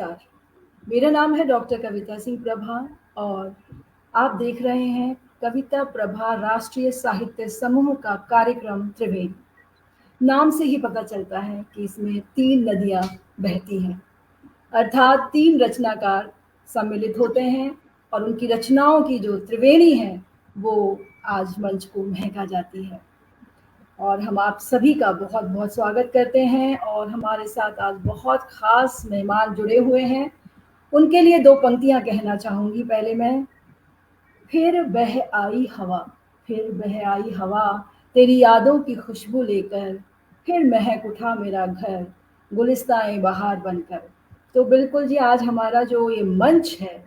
नमस्कार, मेरा नाम है डॉक्टर कविता सिंह प्रभा और आप देख रहे हैं कविता प्रभा राष्ट्रीय साहित्य समूह का कार्यक्रम त्रिवेणी। नाम से ही पता चलता है कि इसमें 3 नदियाँ बहती हैं, अर्थात 3 रचनाकार सम्मिलित होते हैं और उनकी रचनाओं की जो त्रिवेणी है, वो आज मंच को महका जाती है। और हम आप सभी का बहुत-बहुत स्वागत करते हैं और हमारे साथ आज बहुत ख़ास मेहमान जुड़े हुए हैं। उनके लिए 2 पंक्तियाँ कहना चाहूँगी पहले मैं। फिर बह आई हवा, फिर बह आई हवा, तेरी यादों की खुशबू लेकर, फिर महक उठा मेरा घर, गुलिस्तान-ए बहार बनकर। तो बिल्कुल जी, आज हमारा जो ये मंच है,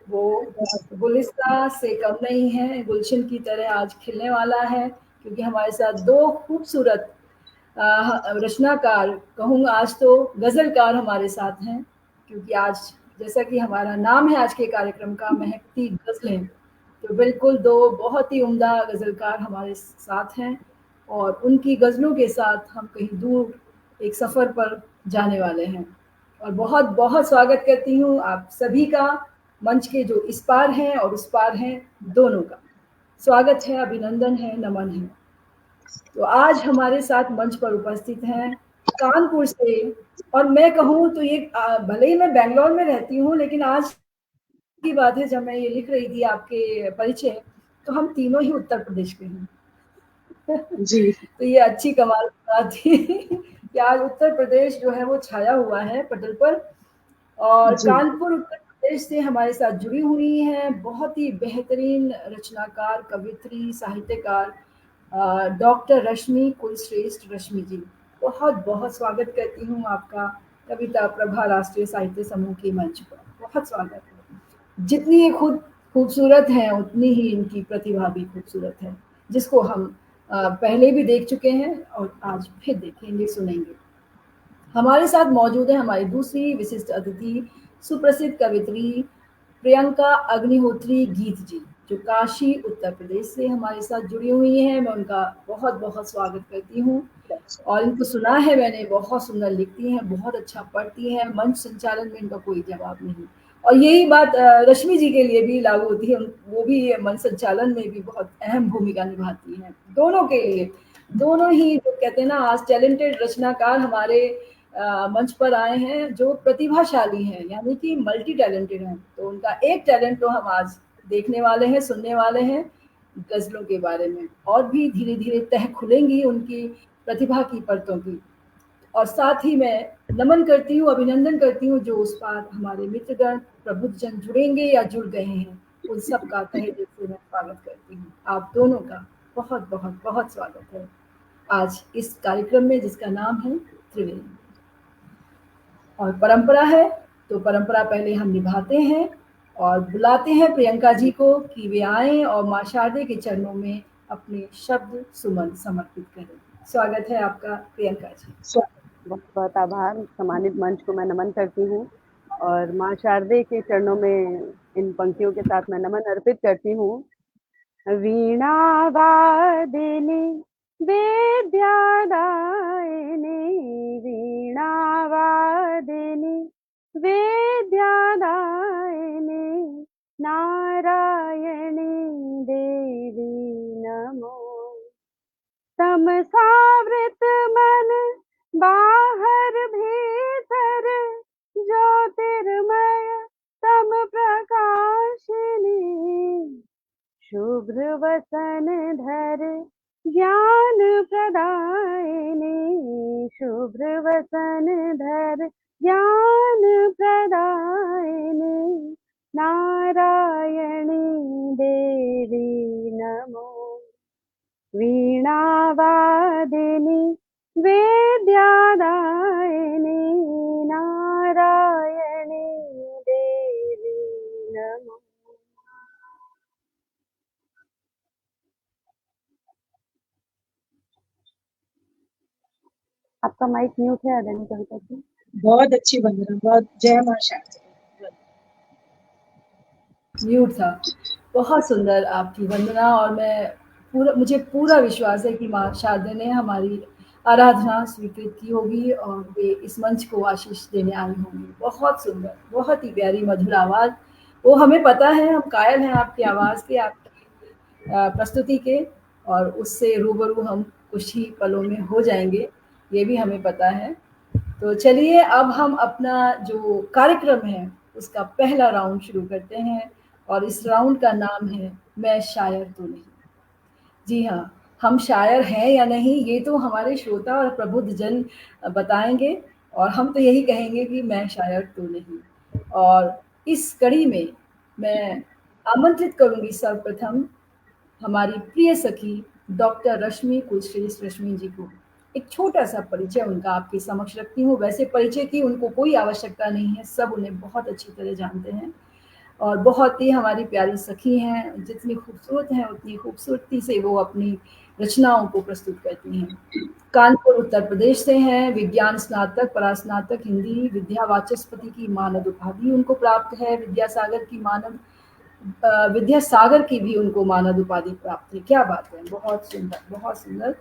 वो गुलिस्तां से कम नहीं है, गुलशन की तरह आज खिलने वाला है क्योंकि हमारे साथ 2 खूबसूरत रचनाकार, कहूँगा आज तो गज़लकार हमारे साथ हैं क्योंकि आज जैसा कि हमारा नाम है आज के कार्यक्रम का महकती गज़लें, तो बिल्कुल 2 बहुत ही उम्दा गज़लकार हमारे साथ हैं और उनकी गज़लों के साथ हम कहीं दूर एक सफ़र पर जाने वाले हैं। और बहुत-बहुत स्वागत करती हूँ आप सभी का, मंच के जो इस पार हैं और उस पार हैं, दोनों का। स्वागत है, अभिनंदन है, नमन है। तो आज हमारे साथ मंच पर उपस्थित हैं कानपुर से और मैं कहूँ तो ये भले ही मैं बैंगलोर में रहती हूँ लेकिन आज की बात है जब मैं ये लिख रही थी आपके परिचय, तो हम तीनों ही उत्तर प्रदेश के हैं। जी। तो ये अच्छी कमाल की बात थी कि आज उत्तर प्रदेश जो है वो छाया हुआ है पटल पर और जी। कानपुर उत्तर प्रदेश से हमारे साथ जुड़ी हुई हैं बहुत ही बेहतरीन रचनाकार, कवियत्री, साहित्यकार डॉक्टर रश्मि कुलश्रेष्ठ रश्मि जी। बहुत-बहुत स्वागत करती हूँ आपका कविता प्रभा राष्ट्रीय साहित्य समूह के मंच पर। बहुत स्वागत है। जितनी ये खुद खूबसूरत हैं, उतनी ही इनकी प्रतिभा भी खूबसूरत है, जिसको हम पहले भी देख चुके हैं और आज फिर देखेंगे, सुनेंगे। हमारे साथ मौजूद है हमारी दूसरी विशिष्ट अतिथि, सुप्रसिद्ध कवियत्री प्रियंका अग्निहोत्री गीत जी, जो काशी उत्तर प्रदेश से हमारे साथ जुड़ी हुई हैं। मैं उनका बहुत-बहुत स्वागत करती हूँ और इनको सुना है मैंने, बहुत सुंदर लिखती हैं, बहुत अच्छा पढ़ती हैं, मंच संचालन में इनका कोई जवाब नहीं। और यही बात रश्मि जी के लिए भी लागू होती है, वो भी मंच संचालन में भी बहुत अहम भूमिका निभाती हैं। दोनों के लिए, दोनों ही जो कहते हैं ना आज टैलेंटेड रचनाकार हमारे मंच पर आए हैं जो प्रतिभाशाली हैं, यानी कि मल्टी टैलेंटेड हैं। तो उनका एक टैलेंट तो हम आज देखने वाले हैं, सुनने वाले हैं, गज़लों के बारे में और भी धीरे-धीरे तह खुलेंगी उनकी प्रतिभा की परतों की। और साथ ही मैं नमन करती हूँ, अभिनंदन करती हूँ जो उस पार हमारे मित्रगण, प्रबुद्धजन जुड़ेंगे या जुड़ गए हैं, उन सब का तहे दिल से मैं स्वागत करती हूँ। आप दोनों का बहुत-बहुत बहुत स्वागत है आज इस कार्यक्रम में जिसका नाम है त्रिवेणी। और परंपरा है, तो परंपरा पहले हम निभाते हैं और बुलाते हैं प्रियंका जी को कि वे आएँ और माँ शारदे के चरणों में अपने शब्द सुमन समर्पित करें। स्वागत है आपका प्रियंका जी। बहुत-बहुत आभार, सम्मानित मंच को मैं नमन करती हूँ और माँ शारदे के चरणों में इन पंक्तियों के साथ मैं नमन अर्पित करती हूँ। वीणा वादिनी विद्यादायिनी, वीणा वादिनी विद्यादायिनी, नारायणी देवी नमो। तमसावृत मन बाहर भीतर, ज्योतिर्मय तम प्रकाशिनी, शुभ्र वसन धर ज्ञान प्रदायिनी, शुभ्र वसन धर ज्ञान प्रदायिनी, नारायणी देवी नमो। वीणा वादिनी विद्यादायिनी, नारायणी देवी नमो। आपका माइक म्यूट है आदरणीय कविता जी। बहुत अच्छी वंदना, बहुत जय मां शारदा। म्यूट था। बहुत सुंदर आपकी वंदना और मुझे पूरा विश्वास है कि माँ शारदा ने हमारी आराधना स्वीकृत की होगी और वे इस मंच को आशीष देने आई होंगी। बहुत सुंदर, बहुत ही प्यारी मधुर आवाज़। वो हमें पता है, हम कायल हैं आपकी आवाज़ के, आपकी प्रस्तुति के, और उससे रूबरू हम कुछ ही पलों में हो जाएंगे, ये भी हमें पता है। तो चलिए अब हम अपना जो कार्यक्रम है उसका पहला राउंड शुरू करते हैं, और इस राउंड का नाम है मैं शायर तो नहीं। जी हाँ, हम शायर हैं या नहीं ये तो हमारे श्रोता और प्रबुद्ध जन बताएंगे, और हम तो यही कहेंगे कि मैं शायर तो नहीं। और इस कड़ी में मैं आमंत्रित करूंगी सर्वप्रथम हमारी प्रिय सखी डॉक्टर रश्मि कुलश्रेष्ठ रश्मि जी को। एक छोटा सा परिचय उनका आपके समक्ष रखती हूँ। वैसे परिचय की उनको कोई आवश्यकता नहीं है, सब उन्हें बहुत अच्छी तरह जानते हैं, और बहुत ही हमारी प्यारी सखी हैं। जितनी खूबसूरत हैं उतनी खूबसूरती से वो अपनी रचनाओं को प्रस्तुत करती हैं। कानपुर उत्तर प्रदेश से हैं, विज्ञान स्नातक, परास्नातक हिंदी, विद्यावाचस्पति की मानद उपाधि उनको प्राप्त है, विद्यासागर की भी उनको मानद उपाधि प्राप्त है। क्या बात है, बहुत सुंदर, बहुत सुंदर।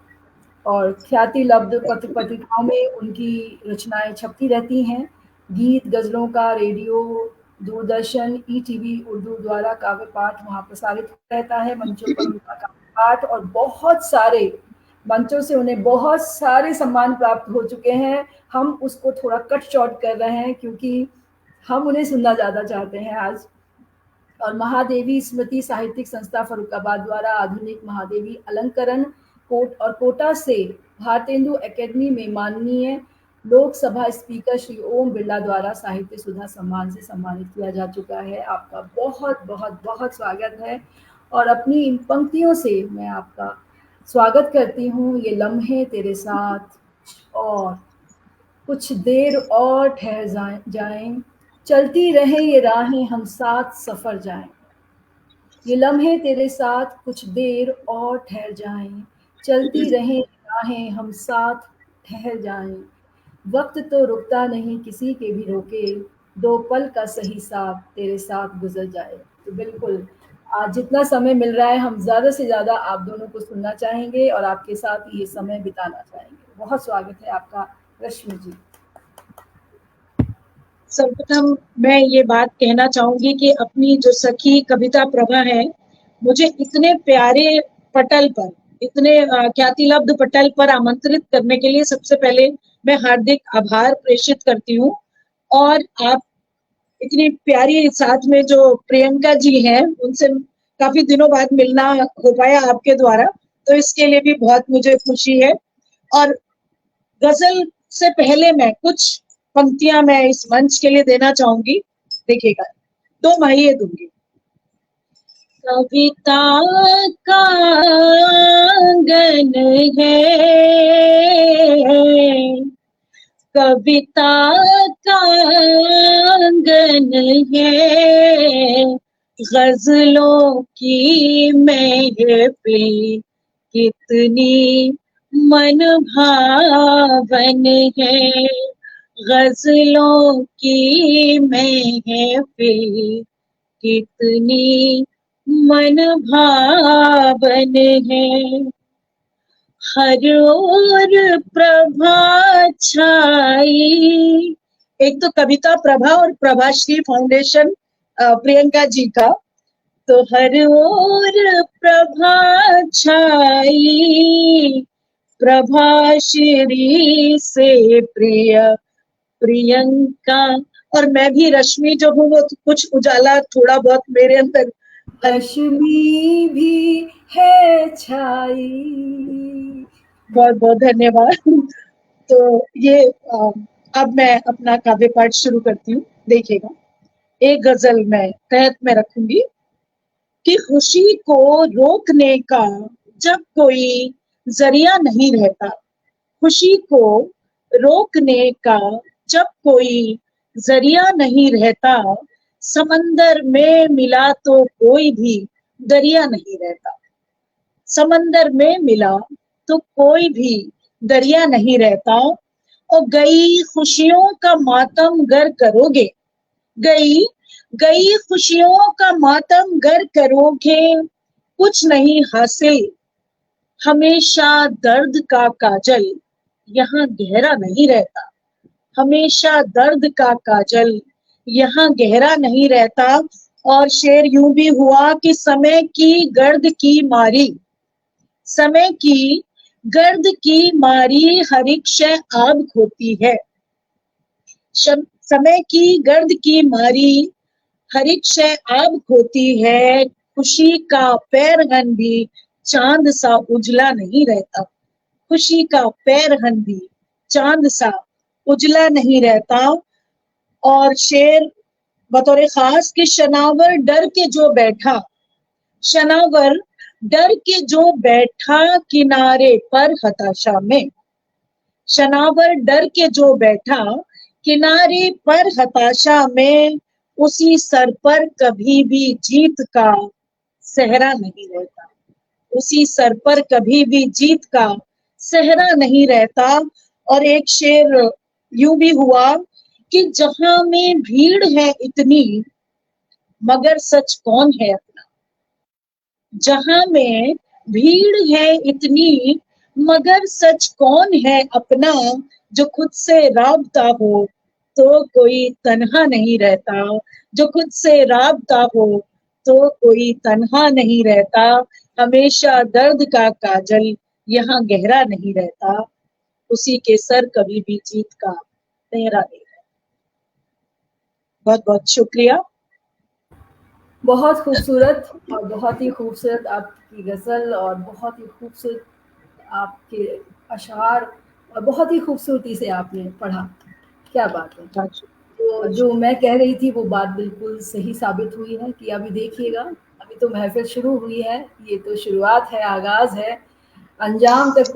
और ख्याति लब्ध पत्र पत्रिकाओं में उनकी रचनाएं छपती रहती हैं। गीत गज़लों का रेडियो, दूरदर्शन, ईटीवी उर्दू द्वारा काव्य पाठ वहाँ प्रसारित रहता है। मंचों पर उनका काव्य पाठ, और बहुत सारे मंचों से उन्हें बहुत सारे सम्मान प्राप्त हो चुके हैं। हम उसको थोड़ा कट शॉर्ट कर रहे हैं क्योंकि हम उन्हें सुनना ज़्यादा चाहते हैं आज। और महादेवी स्मृति साहित्यिक संस्था फर्रुखाबाद द्वारा आधुनिक महादेवी अलंकरण कोटा से भारतेंदु एकेडमी में माननीय लोकसभा स्पीकर श्री ओम बिरला द्वारा साहित्य सुधा सम्मान से सम्मानित किया जा चुका है। आपका बहुत बहुत बहुत स्वागत है, और अपनी इन पंक्तियों से मैं आपका स्वागत करती हूँ। ये लम्हे तेरे साथ और कुछ देर और ठहर जाएं, चलती रहे ये राहें हम साथ सफर जाएं। ये लम्हे तेरे साथ कुछ देर और ठहर जाएं, चलती रहे राहें हम साथ ठहर जाएं। वक्त तो रुकता नहीं किसी के भी रोके, दो पल का सही साथ तेरे साथ गुजर जाए। तो बिल्कुल आज जितना समय मिल रहा है हम ज़्यादा से ज़्यादा आप दोनों को सुनना चाहेंगे और आपके साथ ये समय बिताना चाहेंगे। बहुत स्वागत है आपका रश्मि जी। सर्वप्रथम मैं ये बात कहना चाहूंगी कि अपनी जो सखी कविता प्रभा है, मुझे इतने प्यारे पटल पर, इतने ख्यातिलब्ध पटल पर आमंत्रित करने के लिए सबसे पहले मैं हार्दिक आभार प्रेषित करती हूँ। और आप इतनी प्यारी साथ में जो प्रियंका जी हैं, उनसे काफी दिनों बाद मिलना हो पाया आपके द्वारा, तो इसके लिए भी बहुत मुझे खुशी है। और गजल से पहले मैं कुछ पंक्तियां मैं इस मंच के लिए देना चाहूंगी। देखिएगा, 2 महिये दूंगी। कविता का आंगन है, कविता का आंगन है, गजलों की महफिल कितनी मन भावन है, गजलों की महफिल कितनी मन भावन है। हर ओर प्रभा छाई, एक तो कविता प्रभा और प्रभाश्री फाउंडेशन प्रियंका जी का, तो हर ओर प्रभा छाई, प्रभाश्री से प्रियंका, और मैं भी रश्मि जो हूँ वो कुछ उजाला थोड़ा बहुत मेरे अंदर। रश्मि भी है छाई। बहुत बहुत धन्यवाद। तो ये अब मैं अपना काव्य पाठ शुरू करती हूँ। देखिएगा, एक गजल मैं तहत में रखूंगी कि खुशी को रोकने का जब कोई जरिया नहीं रहता, खुशी को रोकने का जब कोई जरिया नहीं रहता, समंदर में मिला तो कोई भी दरिया नहीं रहता, समंदर में मिला तो कोई भी दरिया नहीं रहता। और गई खुशियों का मातम गर करोगे, गई खुशियों का मातम गर करोगे, कुछ नहीं हासिल हमेशा दर्द का काजल यहाँ गहरा नहीं रहता, हमेशा दर्द का काजल यहाँ गहरा नहीं रहता। और शेर यूं भी हुआ कि समय की गर्द की मारी, समय की गर्द की मारी हर एक शय आग होती है। समय की गर्द की मारी हर एक शय आग होती है। खुशी का पैरहन भी चांद सा उजला नहीं रहता, खुशी का पैरहन भी चांद सा उजला नहीं रहता। और शेर बतौर खास कि शनावर डर के जो बैठा, शनावर डर के जो बैठा किनारे पर हताशा में, शनावर डर के जो बैठा किनारे पर हताशा में, उसी सर पर कभी भी जीत का सहरा नहीं रहता, उसी सर पर कभी भी जीत का सहरा नहीं रहता। और एक शेर यूं भी हुआ कि जहां में भीड़ है इतनी मगर सच कौन है अपना, जहां में भीड़ है इतनी मगर सच कौन है अपना। जो खुद से राबता हो तो कोई तन्हा नहीं रहता, जो खुद से राबता हो तो कोई तन्हा नहीं रहता। हमेशा दर्द का काजल यहाँ गहरा नहीं रहता, उसी के सर कभी भी जीत का सेहरा नहीं रहता। बहुत बहुत शुक्रिया। बहुत खूबसूरत और बहुत ही खूबसूरत आपकी गज़ल और बहुत ही खूबसूरत आपके अशआर और बहुत ही खूबसूरती से आपने पढ़ा। क्या बात है। तो जो मैं कह रही थी वो बात बिल्कुल सही साबित हुई है कि अभी देखिएगा, अभी तो महफ़िल शुरू हुई है, ये तो शुरुआत है, आगाज़ है। अंजाम तक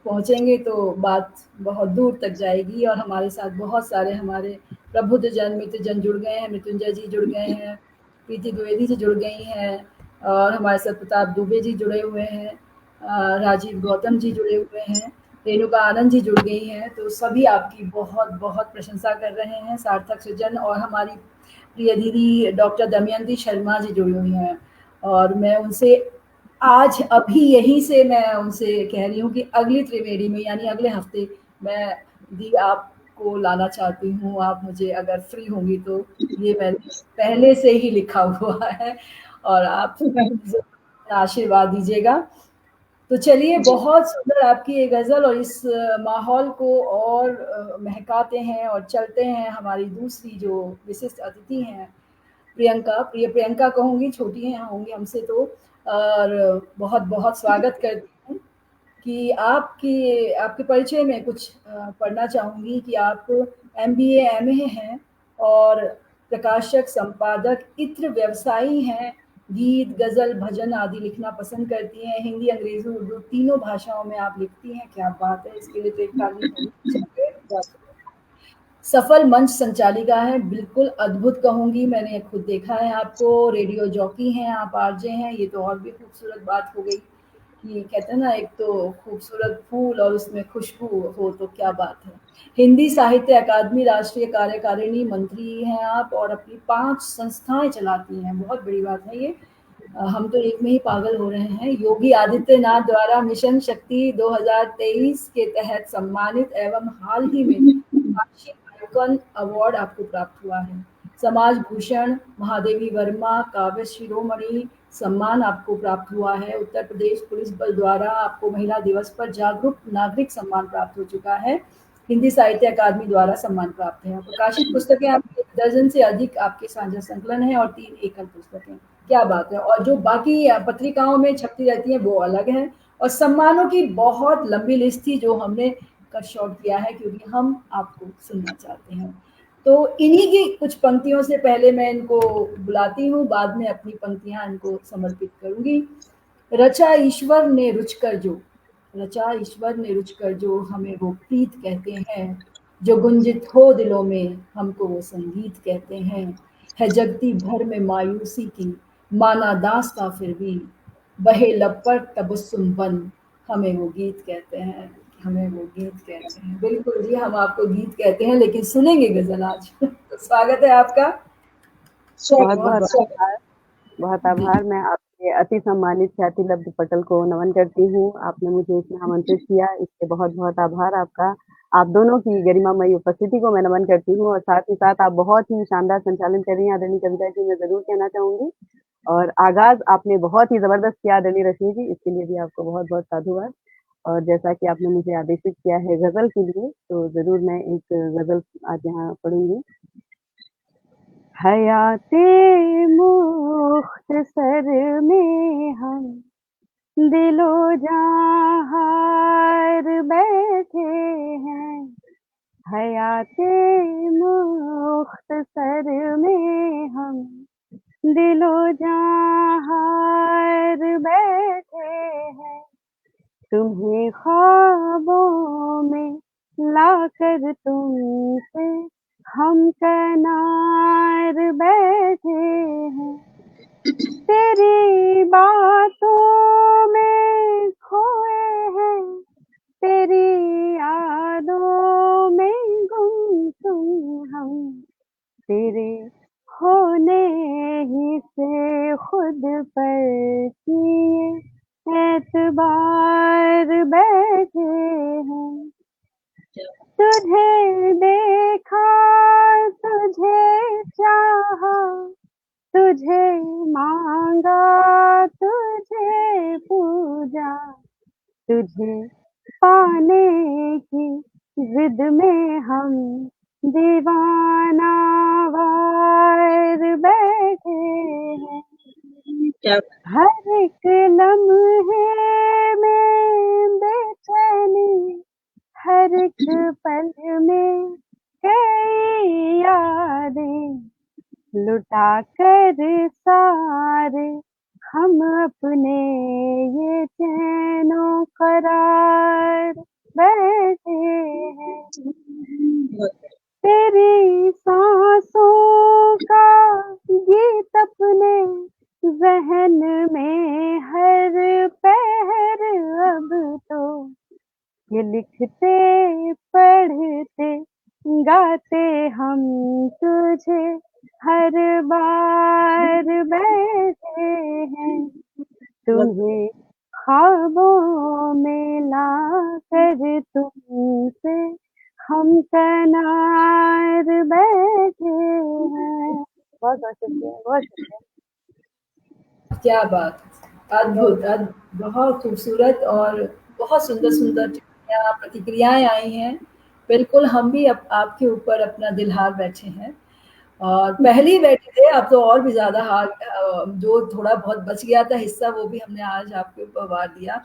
पहुँचेंगे तो बात बहुत दूर तक जाएगी और हमारे साथ बहुत सारे हमारे प्रबुद्धजन, मित्रजन जुड़ गए हैं। मृत्युंजय जी जुड़ गए हैं, प्रीति द्विवेदी जी जुड़ गई हैं और हमारे साथ प्रताप दुबे जी जुड़े हुए हैं, राजीव गौतम जी जुड़े हुए हैं, रेणुका आनंद जी जुड़ गई हैं। तो सभी आपकी बहुत बहुत प्रशंसा कर रहे हैं। सार्थक सृजन और हमारी प्रिय दीदी डॉक्टर दमयंती शर्मा जी जुड़ी हुई हैं और मैं उनसे आज अभी यहीं से मैं उनसे कह रही हूँ कि अगली त्रिवेणी में यानी अगले हफ्ते मैं दी आपको लाना चाहती हूँ। आप मुझे अगर फ्री होंगी तो ये मैंने पहले से ही लिखा हुआ है और आप आशीर्वाद दीजिएगा। तो चलिए, बहुत सुंदर आपकी ये गज़ल और इस माहौल को और महकाते हैं और चलते हैं हमारी दूसरी जो विशिष्ट अतिथि हैं प्रियंका, प्रियंका कहूँगी, छोटी हैं होंगी हमसे तो। और बहुत-बहुत स्वागत करती हूँ कि आपके परिचय में कुछ पढ़ना चाहूँगी कि आप एमबीए, एमए हैं और प्रकाशक, संपादक, इत्र व्यवसायी हैं, गीत, गज़ल, भजन आदि लिखना पसंद करती हैं, हिंदी, अंग्रेज़ी, उर्दू तीनों भाषाओं में आप लिखती हैं, क्या बात है! इसके लिए तो एक ताली होनी चाहिए। सफल मंच संचालिका हैं, बिल्कुल अद्भुत कहूँगी, मैंने खुद देखा है आपको, रेडियो जॉकी हैं, आप आरजे हैं, ये तो और भी खूबसूरत बात हो गई कि कहते हैं ना एक तो खूबसूरत फूल और उसमें खुशबू हो तो क्या बात है। हिंदी साहित्य अकादमी राष्ट्रीय कार्यकारिणी मंत्री हैं आप और अपनी 5 संस्थाएँ चलाती हैं, बहुत बड़ी बात है ये। हम तो एक में ही पागल हो रहे हैं। योगी आदित्यनाथ द्वारा मिशन शक्ति 2023 के तहत सम्मानित एवं हाल ही में वार्षिक आइकॉन अवार्ड आपको प्राप्त हुआ है। समाज भूषण, महादेवी वर्मा काव्य शिरोमणि सम्मान आपको प्राप्त हुआ है। उत्तर प्रदेश पुलिस बल द्वारा आपको महिला दिवस पर जागरूक नागरिक सम्मान प्राप्त हो चुका है। हिंदी साहित्य अकादमी द्वारा सम्मान प्राप्त है। प्रकाशित पुस्तकें आपकी 1 दर्जन से अधिक आपके साझा संकलन हैं और 3 एकल पुस्तकें। क्या बात है। और जो बाकी पत्रिकाओं में छपती रहती हैं वो अलग है और सम्मानों की बहुत लंबी लिस्ट थी जो हमने कट शॉर्ट किया है क्योंकि हम आपको सुनना चाहते हैं। तो इन्हीं की कुछ पंक्तियों से पहले मैं इनको बुलाती हूँ, बाद में अपनी पंक्तियाँ इनको समर्पित करूँगी। रचा ईश्वर ने रुचकर जो, रचा ईश्वर ने रुचकर जो, हमें वो प्रीत कहते हैं। जो गुंजित हो दिलों में हमको वो संगीत कहते हैं। है जगती भर में मायूसी की माना दास्तां फिर भी, बहे लब पर तबस्सुम बन, हमें वो गीत कहते हैं, हमें वो गीत कहते हैं। बिल्कुल जी, हम आपको गीत कहते हैं लेकिन सुनेंगे गज़ल आज। तो स्वागत है आपका। बहुत बहुत स्वागत। आभार, बहुत आभार। मैं आप ये अति सम्मानित ख्याति लब्ध पटल को नमन करती हूँ। आपने मुझे इसमें आमंत्रित किया, इसके बहुत-बहुत आभार आपका। आप दोनों की गरिमामयी उपस्थिति को मैं नमन करती हूँ और साथ ही साथ आप बहुत ही शानदार संचालन कर रही हैं आदरणीय कविता जी, मैं ज़रूर कहना चाहूँगी। और आगाज़ आपने बहुत ही ज़बरदस्त किया आदरणीय रश्मि जी, इसके लिए भी आपको बहुत-बहुत साधुवाद। और जैसा कि आपने मुझे आदेशित किया है गज़ल के लिए, तो ज़रूर मैं एक गज़ल आज यहाँ पढ़ूँगी। हयाते मुख्तसर में हम दिलो जहार बैठे हैं। हयाते मुख्तसर में हम दिलो जहार बैठे हैं। तुम्हें ख्वाबों में लाकर तुमसे हम कनार बैठे हैं। तेरी बातों में खोए हैं, तेरी यादों में गुमसुम हम। तेरे होने ही से खुद पर किए एतबार बैठे हैं। तुझे देखा, तुझे चाहा, तुझे मांगा, तुझे पूजा, तुझे पाने की जिद में हम दीवानावार बैठे हैं। हर एक लम्हे में बेचैनी, हर एक पल में कई यादें, लुटा कर सारे हम अपने ये चैनो करार बैठे हैं। तेरी सांसों का गीत अपने ज़हन में हर पहर अब तो ये लिखते पढ़ते गाते हम तुझे हर बार बैठे हैं। तुम्हें ख्वाबों में लाकर तुमसे हम कनार बैठे हैं। बहुत बहुत शुक्रिया, बहुत शुक्रिया। क्या बात, अद्भुत, बहुत खूबसूरत और बहुत सुंदर प्रतिक्रियाएं आई हैं। बिल्कुल हम भी आपके ऊपर अपना दिल हार बैठे हैं और पहले ही बैठे थे, अब तो और भी ज्यादा हार, जो थोड़ा बहुत बच गया था हिस्सा वो भी हमने आज आपके ऊपर वार दिया।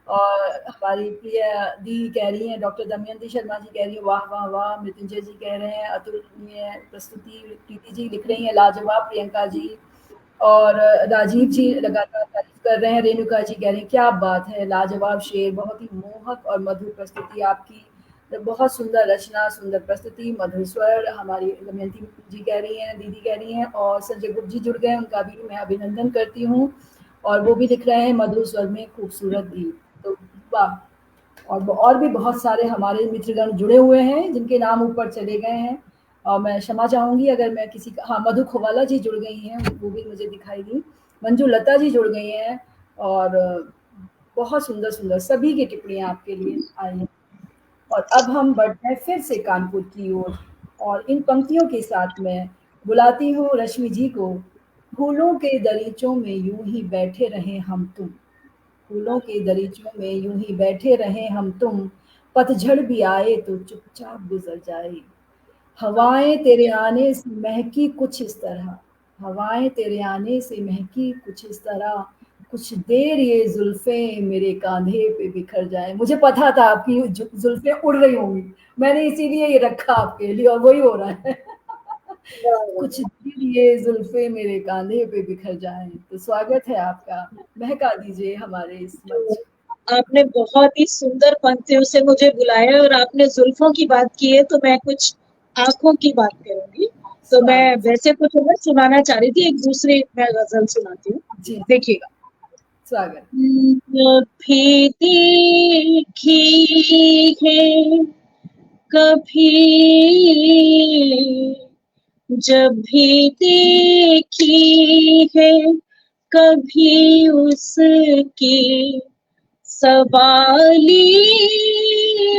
और हमारी प्रिय दी कह रही हैं, डॉक्टर दमयंती शर्मा जी कह रही हैं वाह वाह वाह, मृत्युंजय जी कह रहे हैं अतुलनीय प्रस्तुति, प्रीति जी लिख रही हैं लाजवाब, प्रियंका जी और राजीव जी लगातार तारीफ कर रहे हैं, रेणुका जी कह रही हैं क्या बात है, लाजवाब शेर, बहुत ही मोहक और मधुर प्रस्तुति आपकी, बहुत सुंदर रचना, सुंदर प्रस्तुति, मधुर स्वर। हमारी दमयंती जी कह रही हैं, दीदी कह रही हैं और संजय गुप्त जी जुड़ गए, उनका भी मैं अभिनंदन करती हूँ और वो भी लिख रहे हैं मधुर स्वर में खूबसूरत गीत। तो वाह, और भी बहुत सारे हमारे मित्रगण जुड़े हुए हैं जिनके नाम ऊपर चले गए हैं और मैं क्षमा चाहूंगी अगर मैं किसी का, हाँ मधु खोवाला जी जुड़ गई हैं, वो भी मुझे दिखाई दी, मंजू लता जी जुड़ गई हैं और बहुत सुंदर सुंदर सभी की टिप्पणियां आपके लिए आई हैं। और अब हम बढ़ते हैं फिर से कानपुर की ओर और इन पंक्तियों के साथ मैं बुलाती हूँ रश्मि जी को। फूलों के दरीचों में यूं ही बैठे रहे हम तुम, फूलों के दरीचों में यूं ही बैठे रहे हम तुम, पतझड़ भी आए तो चुपचाप गुजर जाए। हवाएं तेरे आने से महकी कुछ इस तरह, हवाएं तेरे आने से महकी कुछ इस तरह, कुछ देर ये जुल्फें मेरे कांधे पे बिखर जाए। मुझे पता था आपकी जुल्फें उड़ रही होंगी, मैंने इसीलिए ये रखा आपके लिए और वही हो रहा है। कुछ देर ये जुल्फे मेरे कांधे पे बिखर जाएं। तो स्वागत है आपका, महका दीजिए हमारे इस मंच। आपने बहुत ही सुंदर पंक्तियों से मुझे बुलाया और आपने जुल्फों की बात की है तो मैं कुछ आंखों की बात करूंगी। तो मैं वैसे कुछ अगर सुनाना चाह रही थी, एक दूसरी मैं गजल सुनाती हूँ, देखिएगा। स्वागत। भी देखी है कभी, जब भी देखी है कभी उसकी सवाली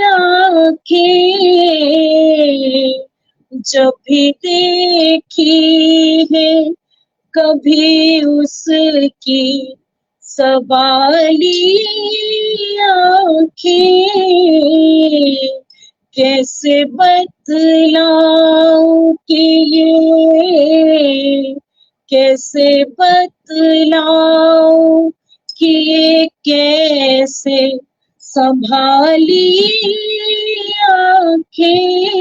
आंखें, जब भी देखी है कभी उसकी सवाली आंखें, कैसे बतलाऊं कि ये, कैसे बतलाऊं कि ये कैसे संभाली आंखें,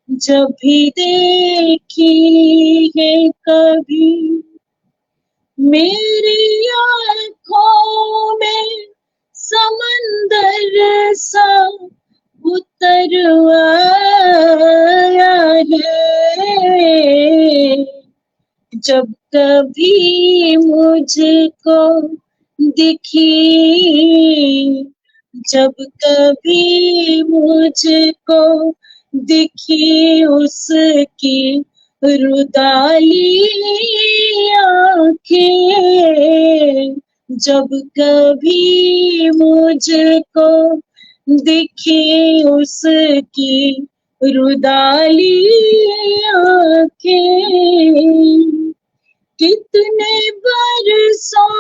जब भी देखी है कभी मेरी आंखों में समंदर सा उतर आया है, जब कभी मुझको दिखी, जब कभी मुझको दिखी उसकी रुदाली आंखें, जब कभी मुझको दिखी उसकी रुदाली आंखें, कितने बरसों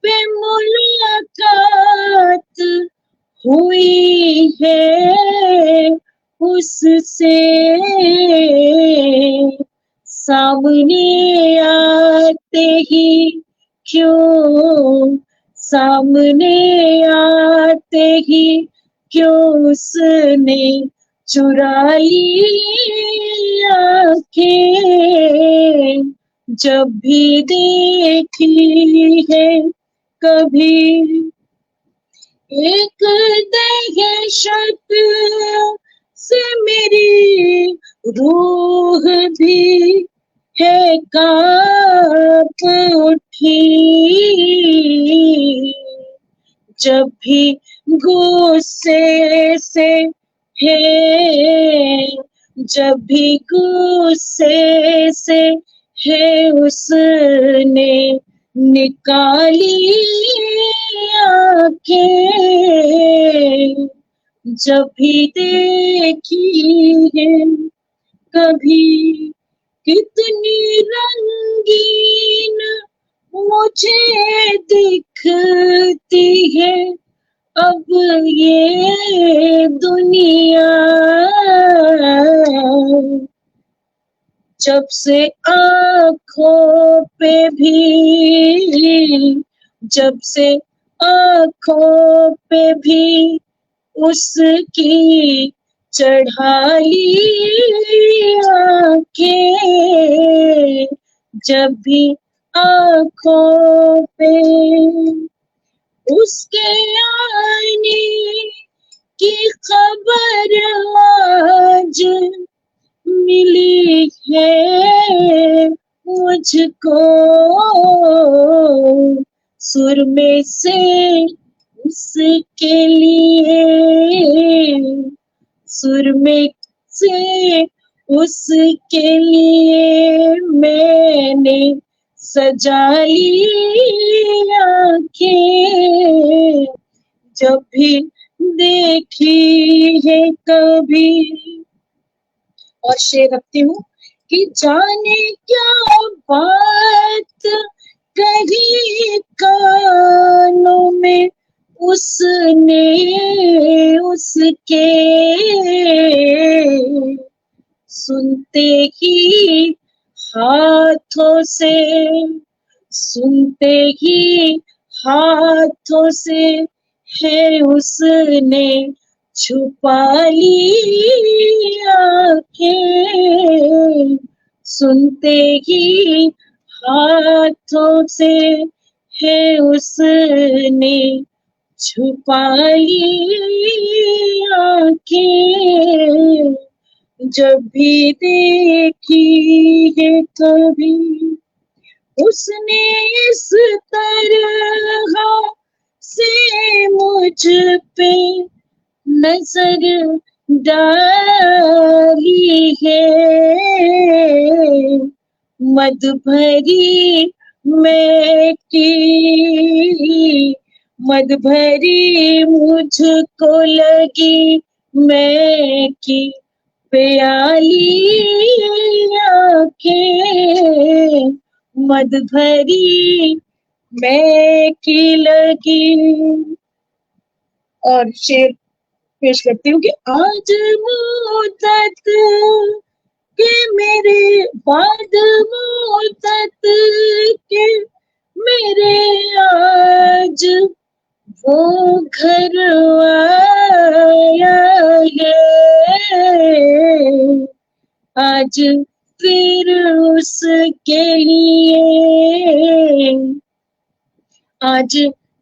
पे मुलाकात हुई है उससे, सामने आते ही क्यों, सामने आते ही क्यों उसने चुरा ली आंखें, जब भी देखी है कभी एक दहशत से मेरी रूह भी है कांप उठी, जब भी गुस्से से है, जब भी गुस्से से है उसने निकाली आंखें, जब भी देखी है कभी कितनी रंगीन मुझे दिखती है अब ये दुनिया, जब से आँखों पे भी, जब से आँखों पे भी उसकी चढ़ाई आंखें, जब भी आँखों पे उसके आने की खबर आज मिली है मुझको, सुर में से उसके लिए, सुर में से उसके लिए मैंने सजा ली आंखें, जब भी देखी है कभी। और शेर रखती हूँ कि जाने क्या बात कही कानों में उसने उसके, सुनते ही हाथों से, सुनते ही हाथों से है उसने छुपा ली आंखें, सुनते ही हाथों से है उसने छुपा ली आंखें, जब भी देखी है कभी उसने इस तरह से मुझ पे नजर डाली है, मद भरी मैं की, मद भरी मुझको लगी मैं की प्याली आंखें, मद भरी मैं की लगी। और शेर पेश करती हूँ कि आज मुद्दत के मेरे बाद मुद्दत के मेरे आज वो घर आया है, आज फिर उसके लिए, आज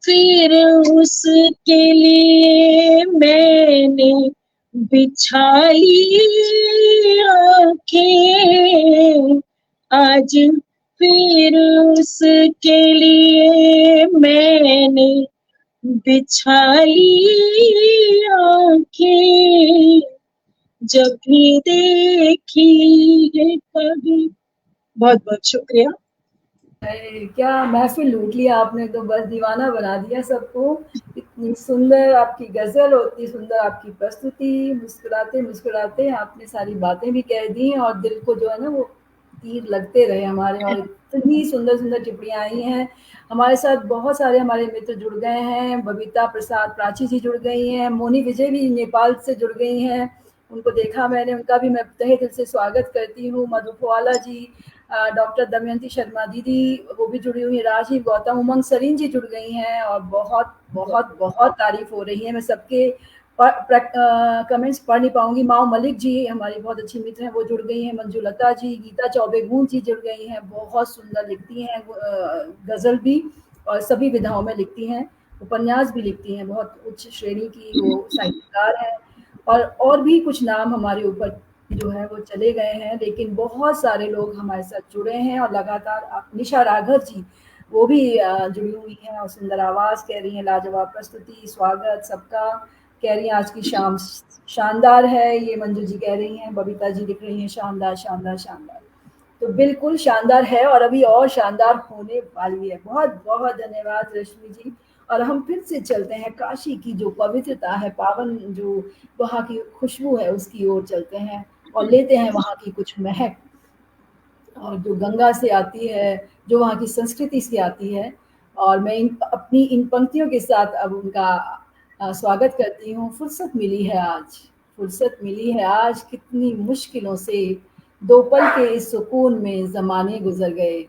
फिर उसके लिए मैंने बिछाई आंखें, आज फिर उसके लिए मैंने बिछाई आंखें, जब भी देखी ये कभी। बहुत बहुत शुक्रिया। क्या महफिल लूट लिया आपने, तो बस दीवाना बना दिया सबको। इतनी सुंदर आपकी गजल और इतनी सुंदर आपकी प्रस्तुति, मुस्कुराते मुस्कुराते आपने सारी बातें भी कह दी और दिल को जो है ना वो तीर लगते रहे हमारे। और इतनी सुंदर सुंदर टिप्पणियाँ आई हैं। हमारे साथ बहुत सारे हमारे मित्र जुड़ गए हैं। बबीता प्रसाद प्राची जी जुड़ गई हैं, मोनी विजय भी नेपाल से जुड़ गई हैं, उनको देखा मैंने, उनका भी मैं तहे दिल से स्वागत करती हूँ। मधुफवाला जी, डॉक्टर दमयंती शर्मा दीदी वो भी जुड़ी हुई है, राजीव गौतम, उमंग सरीन जी जुड़ गई हैं और बहुत बहुत बहुत तारीफ हो रही है। मैं सबके कमेंट्स पढ़ नहीं पाऊंगी। माओ मलिक जी हमारी बहुत अच्छी मित्र हैं, वो जुड़ गई हैं। मंजुलता जी, गीता चौबे गूंज जी जुड़ गई हैं, बहुत सुंदर लिखती हैं, गज़ल भी और सभी विधाओं में लिखती हैं, उपन्यास भी लिखती हैं, बहुत उच्च श्रेणी की वो साहित्यकार हैं। और भी कुछ नाम हमारे ऊपर जो है वो चले गए हैं, लेकिन बहुत सारे लोग हमारे साथ जुड़े हैं और लगातार निशा राघव जी वो भी जुड़ी हुई हैं और सुंदर आवाज़ कह रही हैं, लाजवाब प्रस्तुति, स्वागत सबका, कह रही हैं आज की शाम शानदार है, ये मंजू जी कह रही हैं, बबीता जी लिख रही हैं शानदार शानदार शानदार। तो बिल्कुल शानदार है और अभी और शानदार होने वाली है। बहुत बहुत धन्यवाद रश्मि जी। और हम फिर से चलते हैं काशी की जो पवित्रता है, पावन जो वहाँ की खुशबू है उसकी ओर चलते हैं और लेते हैं वहाँ की कुछ महक और जो गंगा से आती है, जो वहाँ की संस्कृति से आती है। और मैं अपनी इन पंक्तियों के साथ अब उनका स्वागत करती हूँ। फुर्सत मिली है आज, फुर्सत मिली है आज, कितनी मुश्किलों से दो पल के इस सुकून में ज़माने गुजर गए।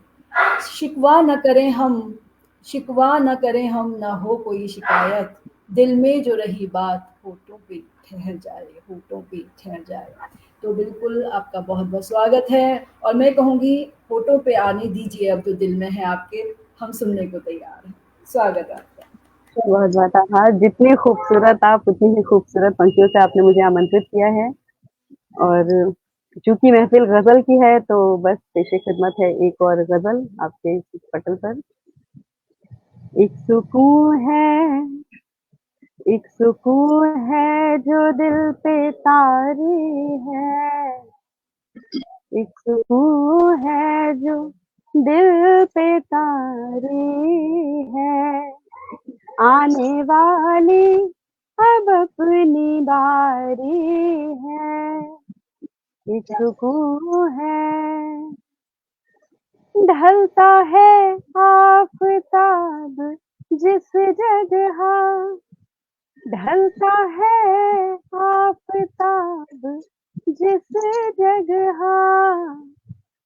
शिकवा न करें हम, शिकवा न करें हम, ना हो कोई शिकायत, दिल में जो रही बात होठों पे ठहर जाए, होठों पे ठहर जाए। तो बिल्कुल आपका बहुत बहुत स्वागत है और मैं कहूँगी होठों पे आने दीजिए अब जो दिल में है आपके, हम सुनने को तैयार हैं। स्वागत है आपका। बहुत बहुत आभार। जितनी खूबसूरत आप उतनी ही खूबसूरत पंक्तियों से आपने मुझे आमंत्रित किया है। और चूंकि महफिल गजल की है तो बस पेशे खिदमत है एक और गजल आपके इस पटल पर। एक सुकून है, एक सुकून है जो दिल पे तारी है, एक सुकून है जो दिल पे तारी है, आने वाली अब अपनी बारी है, एक सुकून है। ढलता है आफताब जिस जगह, ढलता है आफताब जिस जगह,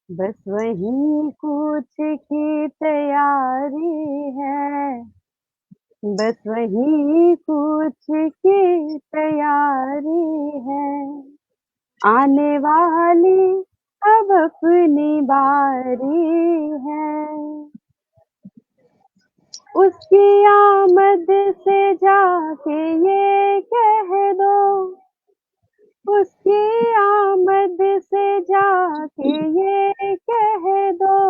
बस वहीं कुछ की तैयारी है, बस वहीं कुछ की तैयारी है, आने वाली अब अपनी बारी है, उसकी आमद से जाके ये कह दो, उसकी आमद से जाके ये कह दो,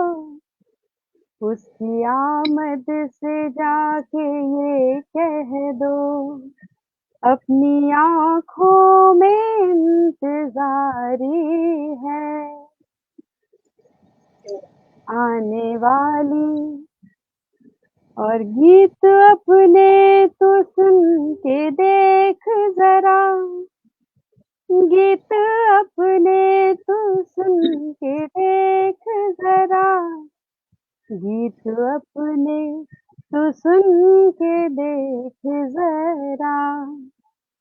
उसकी आमद से जाके ये कह दो, अपनी आँखों में इंतज़ारी है। आने वाली, और गीत अपने तो सुन के देख जरा, गीत अपने तो सुन के देख जरा, गीत अपने तो सुन के देख जरा,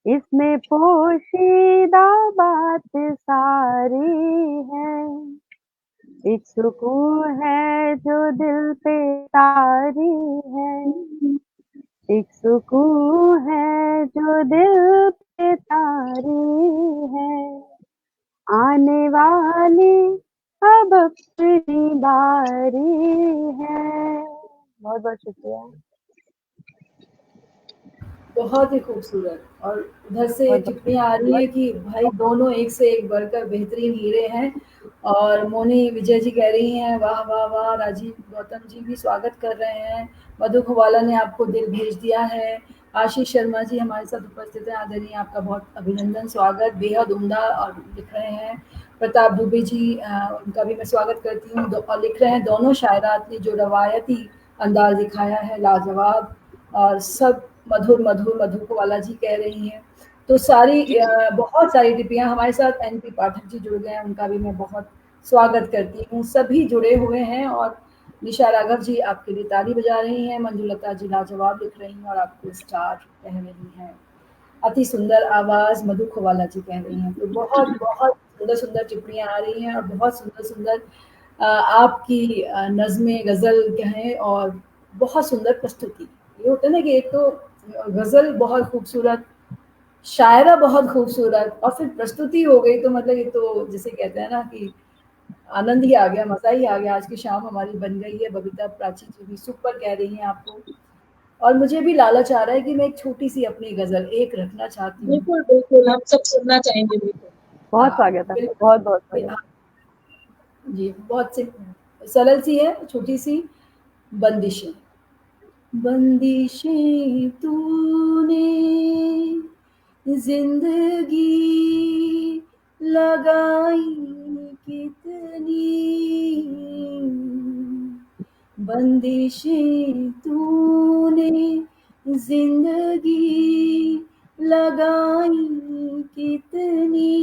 इसमें पोशीदा बात सारी है, एक सुकून है जो दिल पे तारी है, एक सुकून है जो दिल पे तारी है, आने वाली अब अपनी बारी है। बहुत बहुत शुक्रिया। बहुत ही खूबसूरत। और उधर से बहुत टिप्पणियाँ आ रही है कि भाई दोनों एक से एक बढ़कर बेहतरीन हीरे हैं। और मोनी विजय जी कह रही हैं वाह वाह वाह। राजीव गौतम जी भी स्वागत कर रहे हैं। मधु खुवाला ने आपको दिल भेज दिया है। आशीष शर्मा जी हमारे साथ उपस्थित हैं, आदरणीय आपका बहुत अभिनंदन, स्वागत, बेहद उम्दा। और लिख रहे हैं प्रताप दुबे जी, उनका भी मैं स्वागत करती हूँ। और लिख रहे हैं दोनों शायरात ने जो रवायती अंदाज दिखाया है लाजवाब, और सब मधुर मधुर। मधु खुवाला जी कह रही हैं। तो सारी बहुत सारी टिप्पणियाँ हमारे साथ। एनपी पाठक जी जुड़ गए हैं, उनका भी मैं बहुत स्वागत करती हूँ। सभी जुड़े हुए हैं। और निशा राघव जी आपके लिए ताली बजा रही हैं। मंजुलता जी लाजवाब लिख रही हैं और आपको स्टार कह रही हैं। अति सुंदर आवाज़ मधु खुवाला जी कह रही हैं। तो बहुत बहुत सुंदर सुंदर टिप्पणियाँ आ रही हैं और बहुत सुंदर सुंदर आपकी नज़्में गज़ल कहें और बहुत सुंदर प्रस्तुति। ये होता है ना कि एक तो गज़ल बहुत खूबसूरत, शायरा बहुत खूबसूरत, और फिर प्रस्तुति हो गई तो मतलब ये तो जिसे कहते हैं ना कि आनंद ही आ गया, मज़ा ही आ गया। आज की शाम हमारी बन गई है। बबीता प्राची जी भी सुपर कह रही हैं आपको। और मुझे भी लालच आ रहा है कि मैं एक छोटी-सी अपनी गज़ल एक रखना चाहती हूँ। बिल्कुल, बिल्कुल, हम सब सुनना चाहेंगे बिल्कुल। बहुत हाँ, स्वागत है, बिल्कुल। बहुत बहुत फिर स्वागत। जी, बहुत सरल सी है, छोटी-सी बंदिशें। बंदिशें तूने जिंदगी लगाई कितनी, बंदिशें तूने जिंदगी लगाई कितनी,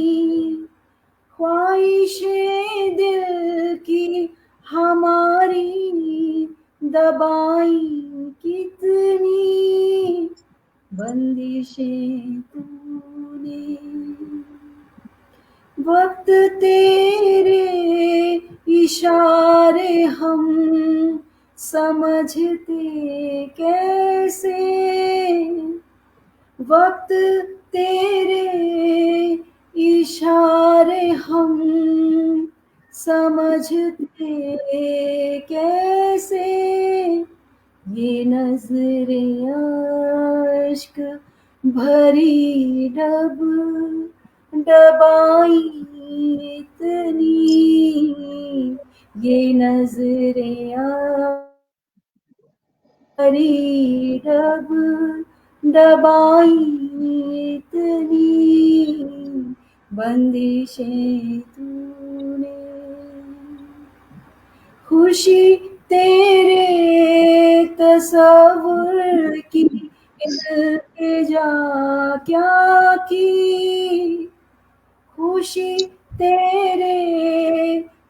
ख्वाहिशें दिल की हमारी दबाई कितनी, बंदिशें तूने। वक्त तेरे इशारे हम समझते कैसे, वक्त तेरे इशारे हम समझते कैसे, ये नजरें अश्क भरी डब डबाई इतनी, ये नजरें भरी डब डबाई इतनी, बंदिशें तूने। खुशी तेरे तसव्वुर की इल्तिजा क्या की, खुशी तेरे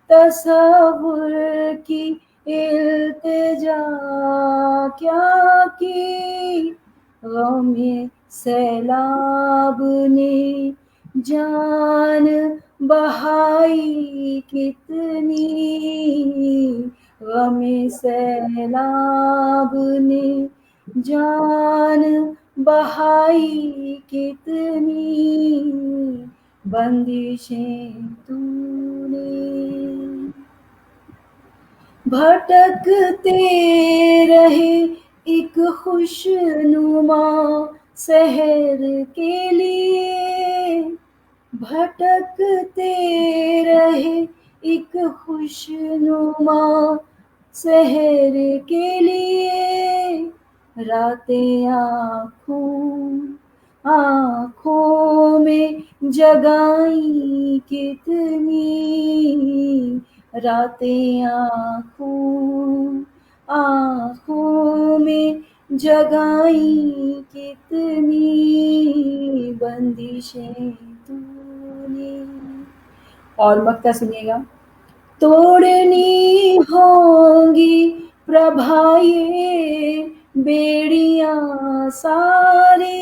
तसव्वुर की इल्तिजा क्या की, गमे सैलाब ने जान बहाई कितनी, गमे सैलाब ने जान बहाई कितनी, बंदिशें तूने। भटकते रहे एक खुशनुमा शहर के लिए, भटकते रहे एक खुशनुमा शहर के लिए, रातें आँखों में जगाई कितनी, रातें आँखों आँखों में जगाई कितनी बंदिशें तूने। और मक्ता सुनिएगा। तोड़नी होंगी प्रभा ये बेड़ियां सारी,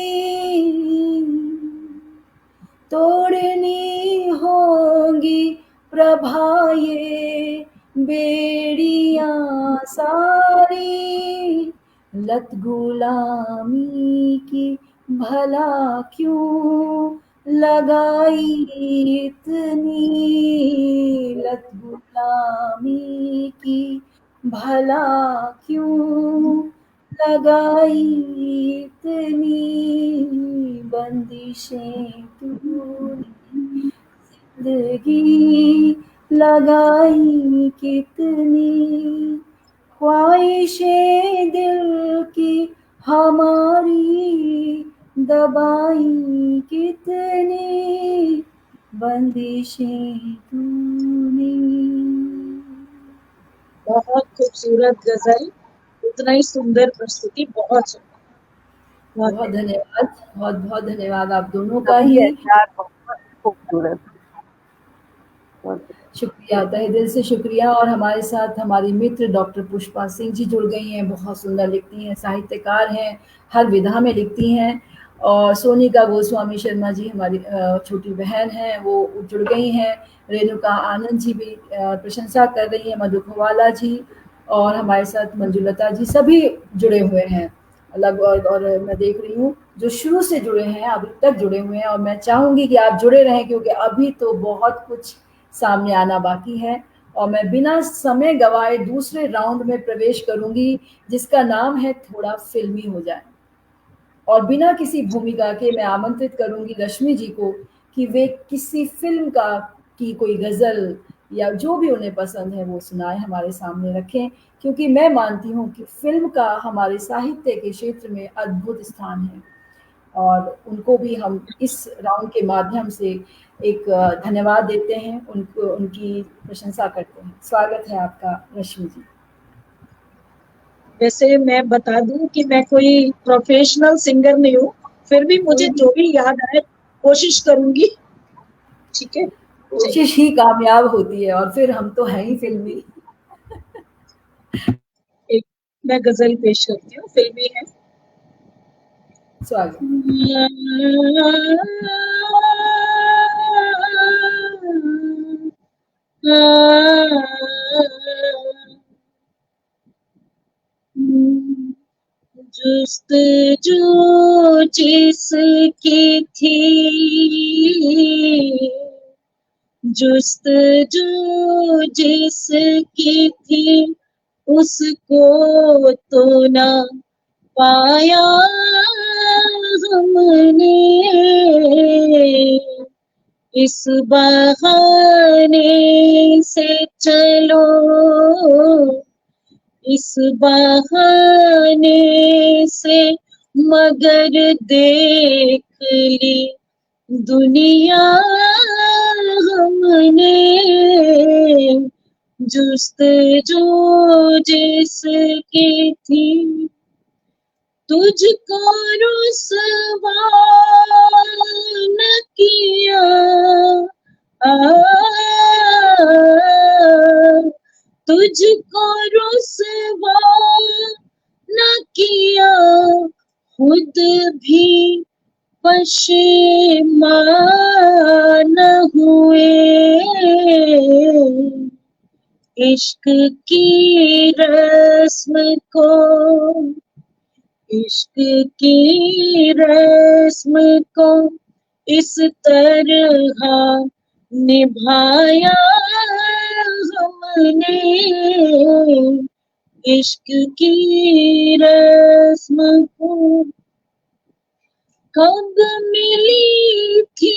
तोड़नी होंगी प्रभा ये बेड़ियां सारी, लत गुलामी की भला क्यों लगाई इतनी, लत गुलामी की भला क्यों लगाई इतनी बंदिशें तूने, जिंदगी लगाई कितनी, ख्वाहिशें दिल की हमारी दबाई कितनी बंदिशें तूने। बहुत खूबसूरत गजल, उतना ही सुंदर प्रस्तुति, बहुत सुंदर। बहुत धन्यवाद, बहुत बहुत धन्यवाद आप दोनों का ही। बहुत खूबसूरत, शुक्रिया, तहे दिल से शुक्रिया। और हमारे साथ हमारी मित्र डॉक्टर पुष्पा सिंह जी जुड़ गई हैं, बहुत सुंदर लिखती हैं, साहित्यकार हैं, हर विधा में लिखती हैं। और सोनिका गोस्वामी शर्मा जी हमारी छोटी बहन हैं, वो जुड़ गई हैं। रेणुका आनंद जी भी प्रशंसा कर रही हैं, मधु खुवाला जी, और हमारे साथ मंजुलता जी, सभी जुड़े हुए हैं लगभग। और मैं देख रही हूँ जो शुरू से जुड़े हैं, अभी तक जुड़े हुए हैं, और मैं चाहूँगी कि आप जुड़े रहें, क्योंकि अभी तो बहुत कुछ सामने आना बाकी है। और मैं बिना समय गवाए दूसरे राउंड में प्रवेश करूंगी, जिसका नाम है थोड़ा फिल्मी हो जाए। और बिना किसी भूमिका के मैं आमंत्रित करूंगी रश्मि जी को कि वे किसी फिल्म की कोई गजल या जो भी उन्हें पसंद है वो सुनाए, हमारे सामने रखें। क्योंकि मैं मानती हूँ कि फिल्म का हमारे साहित्य के क्षेत्र में अद्भुत स्थान है, और उनको भी हम इस राउंड के माध्यम से एक धन्यवाद देते हैं, उनको उनकी प्रशंसा करते हैं। स्वागत है आपका रश्मि जी। वैसे मैं बता दूं कि मैं कोई प्रोफेशनल सिंगर नहीं हूँ, फिर भी मुझे जो भी याद आए कोशिश करूंगी। ठीक है, कोशिश ही कामयाब होती है, और फिर हम तो हैं ही फिल्मी। एक मैं गजल पेश करती हूँ, फिल्मी है। स्वागत। जुस्तजू जिसकी थी, जुस्तजू जिसकी थी, उसको तो ना पाया हमने, इस बहाने से चलो, इस बहाने से मगर देख ली दुनिया हमने, जुस्तजू जिसकी थी, तुझको रुसवा न किया, तुझको रुसवा न किया, खुद भी पशेमान हुए, इश्क की रस्म को, इश्क की रस्म को इस तरह निभाया हमने, इश्क की रस्म को कब मिली थी,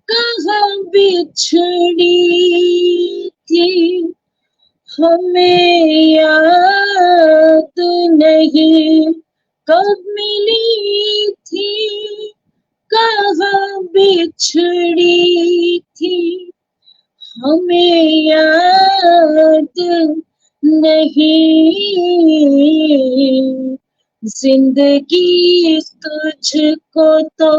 कहाँ बिछड़ी थी, हमें याद नहीं, कब मिली थी, कहाँ बिछड़ी थी, हमें याद याद नहीं, जिंदगी तुझको तो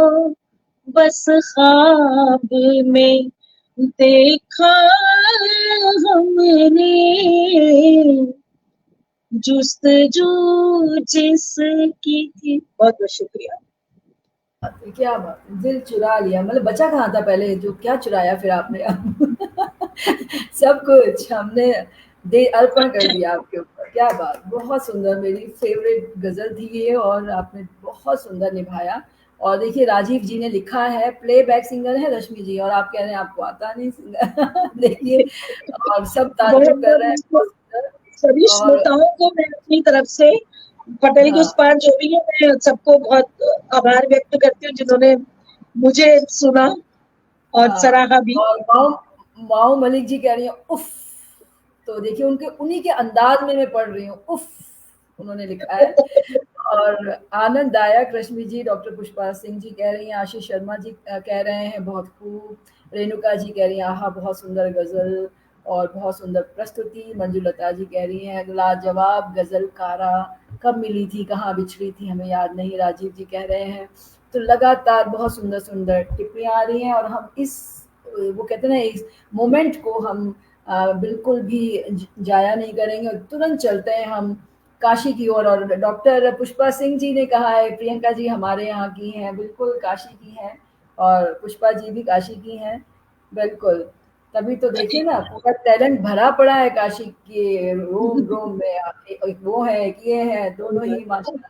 बस ख्वाब में देखा हमने, जुस्तजू जिसकी थी। बहुत बहुत शुक्रिया। क्या बात है, दिल चुरा लिया, मतलब बचा कहाँ था पहले, जो क्या चुराया फिर आपने? सब कुछ हमने दे अर्पण कर दिया आपके ऊपर। क्या बात, बहुत सुंदर, मेरी फेवरेट गजल थी ये, और आपने बहुत सुंदर निभाया। और देखिए राजीव जी ने लिखा है प्लेबैक सिंगर है रश्मि जी, और आप कह रहे हैं आपको आता नहीं सिंगर। देखिए, और सब बहुत ताज्जुब कर रहे हैं, बहुत बहुत सुंदर। सभी और श्रोताओं को मैं अपनी तरफ से, पटेल हाँ गुस्पान जो भी है, मैं सबको बहुत आभार व्यक्त करती हूँ जिन्होंने मुझे सुना और हाँ, सराहा भी। और माओ माओ मलिक जी कह रही हैं उफ। तो देखिए उनके उन्हीं के अंदाज में मैं पढ़ रही हूँ, उफ उन्होंने लिखा है। और आनंददायक रश्मि जी, डॉक्टर पुष्पा सिंह जी कह रही हैं, आशीष शर्मा जी कह रहे हैं बहुत खूब, रेणुका जी कह रही हैं आहा बहुत सुंदर गजल और बहुत सुंदर प्रस्तुति, मंजुलता जी कह रही हैं लाजवाब गजलकारा, कब मिली थी कहाँ बिछड़ी थी हमें याद नहीं, राजीव जी कह रहे हैं। तो लगातार बहुत सुंदर सुंदर टिप्पणियाँ आ रही हैं, और हम इस, वो कहते हैं ना, इस मोमेंट को हम बिल्कुल भी जाया नहीं करेंगे, और तुरंत चलते हैं हम काशी की ओर। और डॉक्टर पुष्पा सिंह जी ने कहा है प्रियंका जी हमारे यहाँ की हैं, बिल्कुल काशी की हैं, और पुष्पा जी भी काशी की हैं, बिल्कुल। तभी तो देखिए ना, पूरा टैलेंट भरा पड़ा है काशी के रोम रोम में। एक वो है, एक ये है, दोनों ही माशाल्लाह।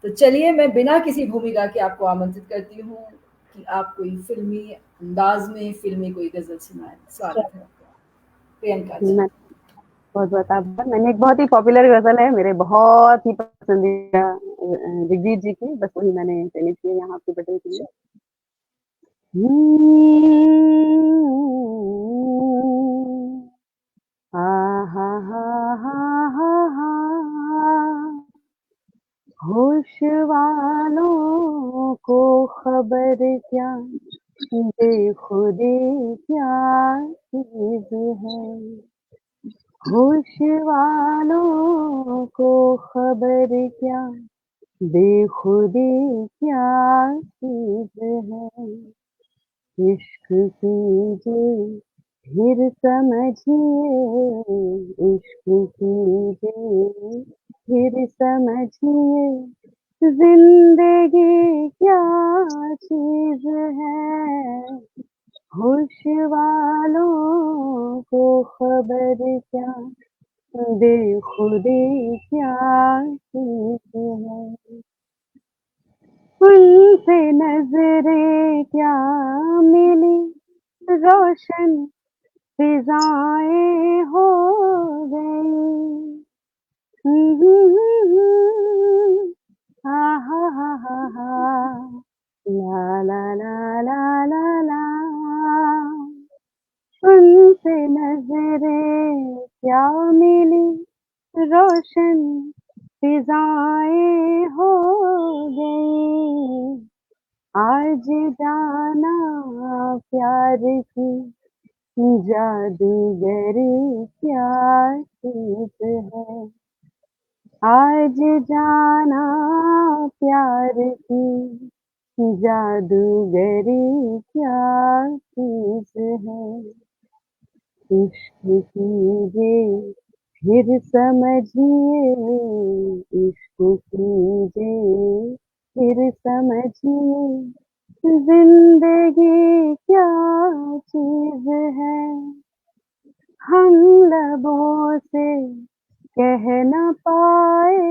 तो चलिए, मैं बिना किसी भूमिका के आपको आमंत्रित करती हूँ कि आप कोई फिल्मी अंदाज में फिल्मी कोई गजल सुनाएं। स्वागत है आपका, प्रियंका जी। मैं बहुत बहुत आभार। मैंने एक बहुत ही पॉपुलर गजल है मेरे बहुत ही पसंदीदा जगजीत जी की, बस वही मैंने चयनित की है यहाँ आपके पटेल के लिए। आ हा हा हा हा हा, होश वालों को खबर क्या, बेखुदी क्या चीज है, होश वालों को खबर क्या, बेखुदी क्या चीज है, इश्क कीजिए फिर समझिए, इश्क कीजिए फिर समझिए, जिंदगी क्या चीज है, होश वालों को खबर क्या, बेखुदी क्या चीज है, उनसे नजरें क्या मिली, रोशन फिजाएं हो गई, हा हा हा हा हा, ला ला ला ला ला ला, उनसे नजरें क्या मिली, रोशन फिजाएं हो गई, आज जाना प्यार की जादूगरी क्या चीज है, आज जाना प्यार की जादूगरी क्या चीज है, इश्क कीजिए फिर समझिए, इश्क कीजिए फिर समझिए, जिंदगी क्या चीज है, हम लबों से कह न पाए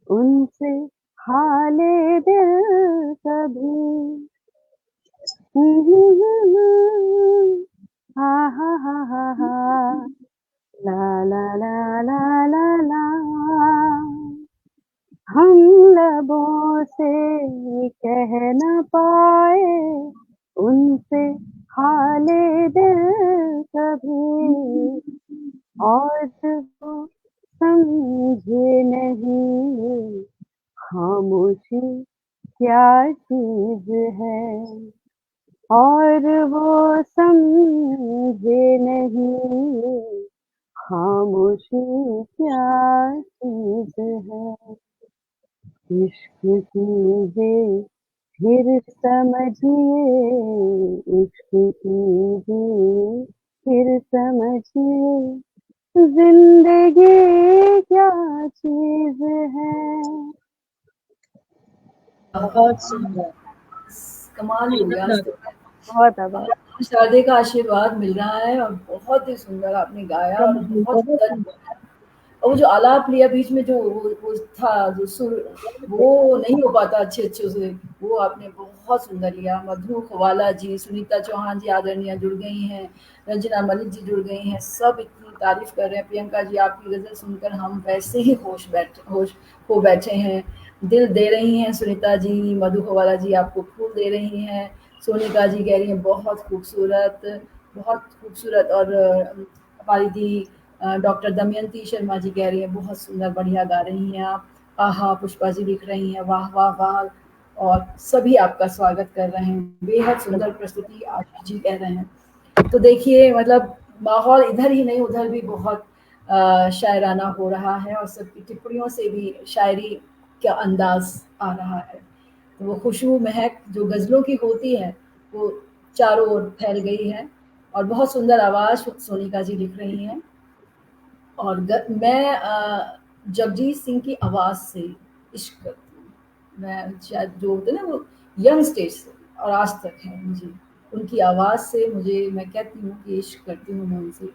उनसे हाले दिल कभी, हा हा हा हा हा, ला ला ला ला ला ला, हम लबों से कह न पाए उनसे हाले दिल कभी, और वो समझे नहीं खामोशी क्या चीज है, और वो समझे नहीं खामोशी क्या चीज है, इश्क कीजिए फिर समझिए, इश्क कीजिए फिर समझिए, जिंदगी क्या चीज है। बहुत सुंदर। कमाल ही हो गया आज तो। बहुत आभार। शारदे का आशीर्वाद मिल रहा है और बहुत ही सुंदर आपने गाया और बहुत बहुत सुंदर। सुंदर। और वो जो आलाप लिया बीच में जो वो था जो सुर, वो नहीं हो पाता अच्छे अच्छे से, वो आपने बहुत सुंदर लिया। मधु खवाला जी, सुनीता चौहान जी आदरणीय जुड़ गई हैं, रंजना मलिक जी जुड़ गई हैं, सब इतनी तारीफ कर रहे हैं। प्रियंका जी आपकी गजल सुनकर हम वैसे ही होश हो बैठे हैं। दिल दे रही हैं सुनीता जी, मधु खवाला जी आपको फूल दे रही हैं। सोनिका जी कह रही हैं बहुत खूबसूरत, बहुत खूबसूरत। और हमारी दी डॉक्टर दमयंती शर्मा जी कह रही हैं बहुत सुंदर, बढ़िया गा रही हैं आप। आहा, पुष्पा जी लिख रही हैं वाह वाह वाह। और सभी आपका स्वागत कर रहे हैं, बेहद सुंदर प्रस्तुति आशीष जी कह रहे हैं। तो देखिए मतलब माहौल इधर ही नहीं उधर भी बहुत शायराना हो रहा है और सबकी टिप्पणियों से भी शायरी का अंदाज आ रहा है। तो वो खुशबू महक जो गज़लों की होती है वो चारों ओर फैल गई है। और बहुत सुंदर आवाज़ सोनिका जी लिख रही हैं। और मैं जगजीत सिंह की आवाज़ से इश्क करती हूँ। मैं शायद जो होते हैं ना वो यंग स्टेज से और आज तक है मुझे उनकी आवाज़ से, मुझे मैं कहती हूँ कि इश्क करती हूँ मैं उनसे।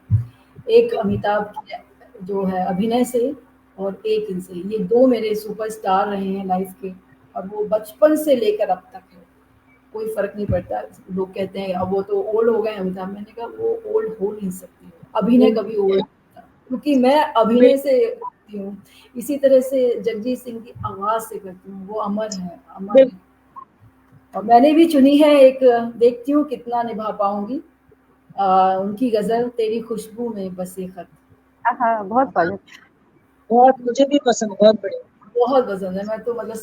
एक अमिताभ की जो है अभिनय से और एक इनसे, ये दो मेरे सुपरस्टार रहे हैं लाइफ के। और वो बचपन से लेकर अब तक है, कोई फर्क नहीं पड़ता। लोग कहते हैं अब वो तो ओल्ड हो गए अमिताभ, मैंने कहा वो ओल्ड हो नहीं सकती, अभिनय कभी ओल्ड नहीं होता, क्योंकि मैं अभिनय से करती हूँ। इसी तरह से जगजीत सिंह की आवाज से करती हूँ, वो अमर है अमर है। और मैंने भी चुनी है एक, देखती हूँ कितना निभा पाऊंगी, उनकी गजल तेरी खुशबू में बसे खत। हाँ, बहुत स्वागत। बहुत, मुझे भी पसंद, बहुत बढ़िया। बहुत पसंद है। मैं तो मतलब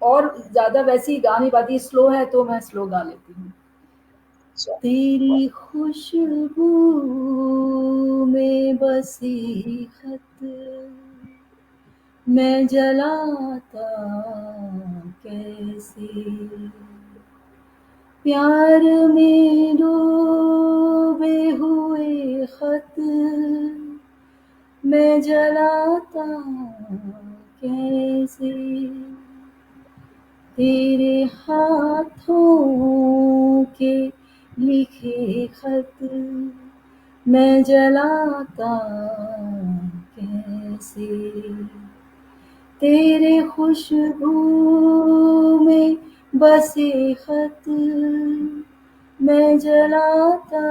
और ज्यादा वैसी गा नहीं पाती, स्लो है तो मैं स्लो गा लेती हूँ। तेरी खुशबू में बसी खत, मैं जलाता कैसे, प्यार में डूबे हुए खत, मैं जलाता कैसे, तेरे हाथों के लिखे खत, मैं जलाता कैसे, तेरे खुशबू में बसे खत, मैं जलाता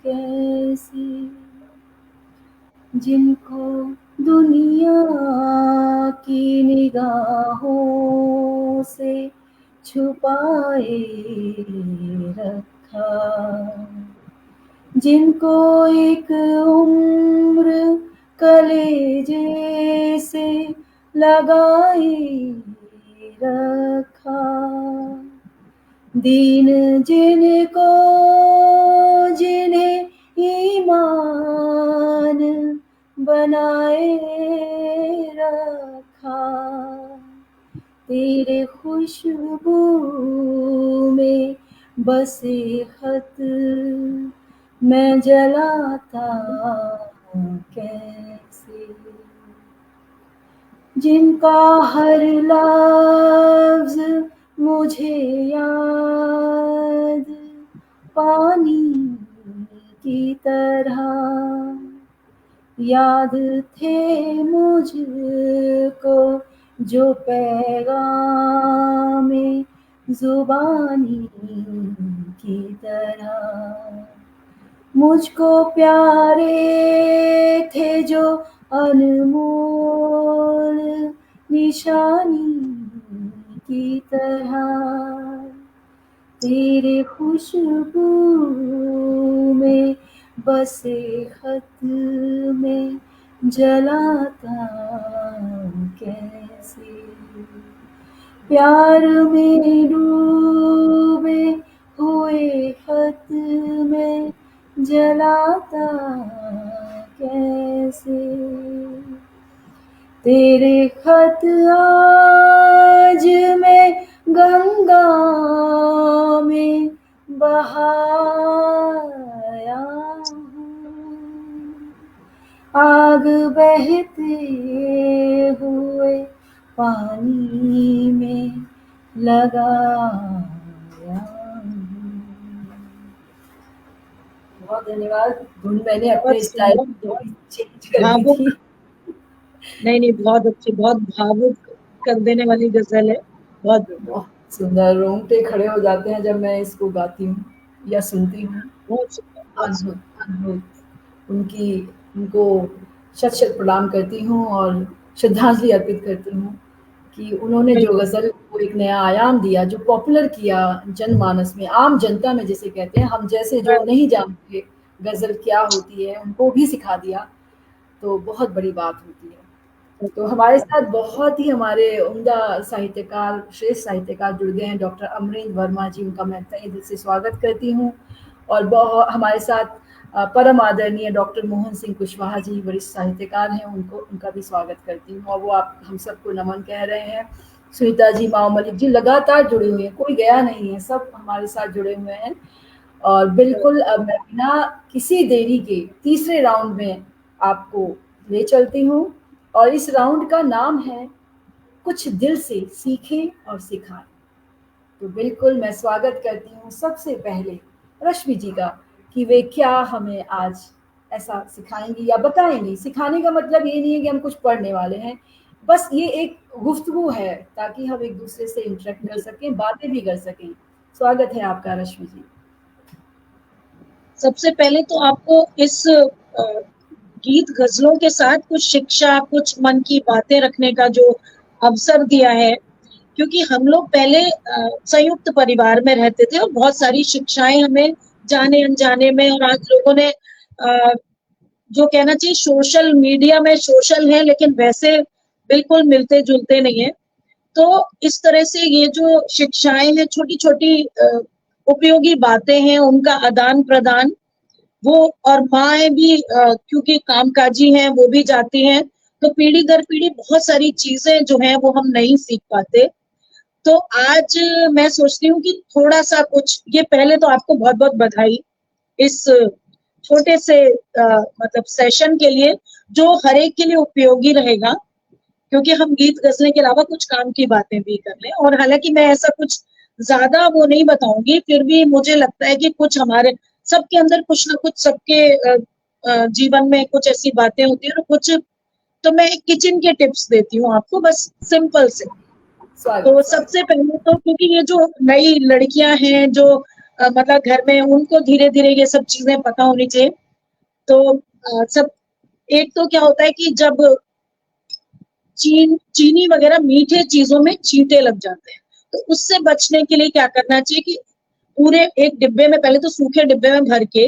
कैसे, जिनको दुनिया की निगाहों से छुपाए रखा, जिनको एक उम्र कलेजे से लगाए रखा, दीन जिनको जिन्हें ईमान बनाए रखा, तेरे खुशबू में बसे खत, मैं जलाता कैसे, जिनका हर लफ्ज मुझे याद पानी की तरह, याद थे मुझको जो पैगामे जुबानी की तरह, मुझको प्यारे थे जो अनमोल निशानी की तरह, तेरे खुशबू में बसे खत में जलाता कैसे, प्यार में डूबे हुए खत में जलाता कैसे, तेरे खत आज मैं गंगा में बहाया हूँ, आग बहते हुए पानी में लगाया हूँ। बहुत धन्यवाद। धुन मैंने अपने स्टाइल चेंज कर दी थी। नहीं, बहुत अच्छी, बहुत भावुक कर देने वाली गजल है। बहुत सुंदर, रोंगटे खड़े हो जाते हैं जब मैं इसको गाती हूँ या सुनती हूँ। बहुत सुंदर। अद्भुत। उनको शत शत प्रणाम करती हूँ और श्रद्धांजलि अर्पित करती हूँ कि उन्होंने जो गजल को एक नया आयाम दिया, जो पॉपुलर किया जनमानस में, आम जनता में जिसे कहते हैं, हम जैसे जो नहीं जानते गजल क्या होती है उनको भी सिखा दिया, तो बहुत बड़ी बात होती है। तो हमारे साथ बहुत ही हमारे उम्दा साहित्यकार, श्रेष्ठ साहित्यकार जुड़ गए हैं, डॉक्टर अमरेंद्र वर्मा जी, उनका मैं तहे दिल से स्वागत करती हूँ। और बहुत हमारे साथ परम आदरणीय डॉक्टर मोहन सिंह कुशवाहा जी, वरिष्ठ साहित्यकार हैं, उनका भी स्वागत करती हूँ और वो आप हम सबको नमन कह रहे हैं। सुनीता जी, माओ मलिक जी लगातार जुड़े हुए हैं, कोई गया नहीं है, सब हमारे साथ जुड़े हुए हैं। और बिल्कुल अब मैं बिना किसी देरी के तीसरे राउंड में आपको ले चलती हूँ और इस राउंड का नाम है कुछ दिल से सीखें और सिखाएं। तो बिल्कुल मैं स्वागत करती हूँ सबसे पहले रश्मि जी का कि वे क्या हमें आज ऐसा सिखाएंगी या बताएंगी। सिखाने का मतलब ये नहीं है कि हम कुछ पढ़ने वाले हैं, बस ये एक गुफ्तगू है ताकि हम एक दूसरे से इंटरेक्ट कर सकें, बातें भी कर सकें। स्वागत है आपका रश्मि जी। सबसे पहले तो आपको इस गीत गजलों के साथ कुछ शिक्षा, कुछ मन की बातें रखने का जो अवसर दिया है, क्योंकि हम लोग पहले संयुक्त परिवार में रहते थे और बहुत सारी शिक्षाएं हमें जाने अनजाने में, और आज लोगों ने जो कहना चाहिए सोशल मीडिया में सोशल है लेकिन वैसे बिल्कुल मिलते जुलते नहीं है। तो इस तरह से ये जो शिक्षाएं हैं, छोटी छोटी उपयोगी बातें हैं, उनका आदान प्रदान, वो और माएँ भी क्योंकि कामकाजी हैं, वो भी जाती हैं, तो पीढ़ी दर पीढ़ी बहुत सारी चीजें जो हैं वो हम नहीं सीख पाते। तो आज मैं सोचती हूँ कि थोड़ा सा कुछ, ये पहले तो आपको बहुत बहुत बधाई इस छोटे से मतलब सेशन के लिए, जो हर एक के लिए उपयोगी रहेगा, क्योंकि हम गीत गजलें के अलावा कुछ काम की बातें भी कर लें। और हालांकि मैं ऐसा कुछ ज्यादा वो नहीं बताऊंगी, फिर भी मुझे लगता है कि कुछ हमारे सबके अंदर कुछ ना कुछ, सबके जीवन में कुछ ऐसी बातें होती है और कुछ, तो मैं किचन के टिप्स देती हूँ आपको, बस सिंपल से। तो सबसे पहले तो, क्योंकि ये जो नई लड़कियां हैं जो मतलब घर में, उनको धीरे धीरे ये सब चीजें पता होनी चाहिए। तो सब, एक तो क्या होता है कि जब चीनी वगैरह मीठे चीजों में छींटे लग जाते हैं, तो उससे बचने के लिए क्या करना चाहिए कि पूरे एक डिब्बे में, पहले तो सूखे डिब्बे में भर के,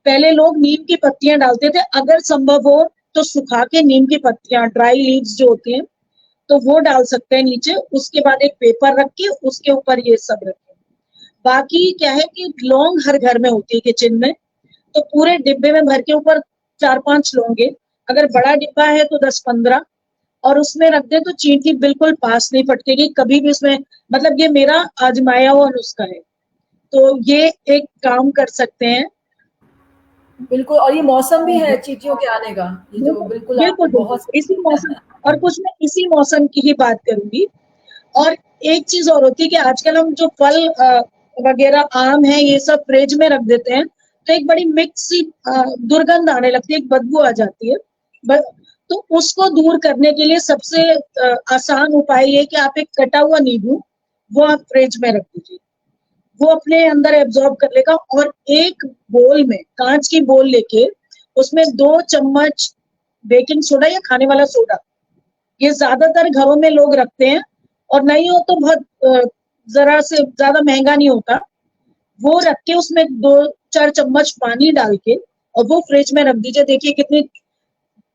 पहले लोग नीम की पत्तियां डालते थे, अगर संभव हो तो सुखा के नीम की पत्तियां, ड्राई लीव्स जो होती हैं, तो वो डाल सकते हैं नीचे। उसके बाद एक पेपर रख के उसके ऊपर ये सब रखें। बाकी क्या है कि लौंग हर घर में होती है किचन में, तो पूरे डिब्बे में भर के ऊपर 4-5 लौंगे, अगर बड़ा डिब्बा है तो 10-15, और उसमें रख दे तो चींटी बिल्कुल पास नहीं फटकेगी कभी भी उसमें। मतलब ये मेरा आजमाया हुआ नुस्खा है, तो ये एक काम कर सकते हैं। बिल्कुल, और ये मौसम भी है चींटियों के आने का, ये जो बिल्कुल बहुत इसी मौसम, और कुछ मैं इसी मौसम की ही बात करूंगी। और एक चीज और होती है कि आजकल हम जो फल वगैरह, आम है, ये सब फ्रिज में रख देते हैं, तो एक बड़ी मिक्स सी दुर्गंध आने लगती है, एक बदबू आ जाती है। तो उसको दूर करने के लिए सबसे आसान उपाय ये कि आप एक कटा हुआ नींबू, वो आप फ्रिज में रख दीजिए, वो अपने अंदर एब्जॉर्ब कर लेगा। और एक बोल में, कांच की बोल लेके, उसमें 2 चम्मच बेकिंग सोडा या खाने वाला सोडा, ये ज्यादातर घरों में लोग रखते हैं, और नहीं हो तो बहुत जरा से ज्यादा महंगा नहीं होता, वो रख के उसमें 2-4 चम्मच पानी डाल के और वो फ्रिज में रख दीजिए। देखिए कितनी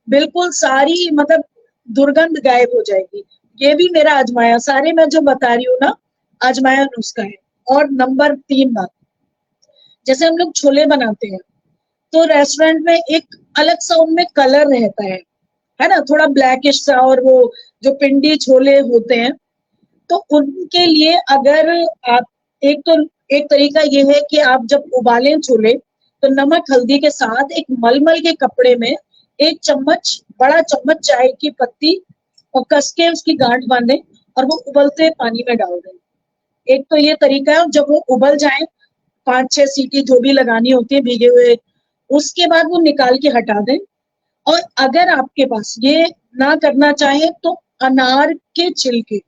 बिल्कुल सारी मतलब दुर्गंध गायब हो जाएगी। ये भी मेरा आजमाया, सारे मैं जो बता रही हूँ ना, आजमाया नुस्खा है। और नंबर 3 बात, जैसे हम लोग छोले बनाते हैं, तो रेस्टोरेंट में एक अलग सा उनमें कलर रहता है ना, थोड़ा ब्लैकिश सा, और वो जो पिंडी छोले होते हैं, तो उनके लिए अगर आप एक तरीका ये है कि आप जब उबालें छोले, तो नमक हल्दी के साथ एक मलमल के कपड़े में 1 चम्मच, बड़ा चम्मच चाय की पत्ती और कस के उसकी गांठ बांधें और वो उबलते पानी में डाल दें। एक तो ये तरीका है, और जब वो उबल जाए 5-6 सीटी जो भी लगानी होती है भीगे हुए, उसके बाद वो निकाल के हटा दें। और अगर आपके पास ये ना करना चाहे तो अनार के छिलके,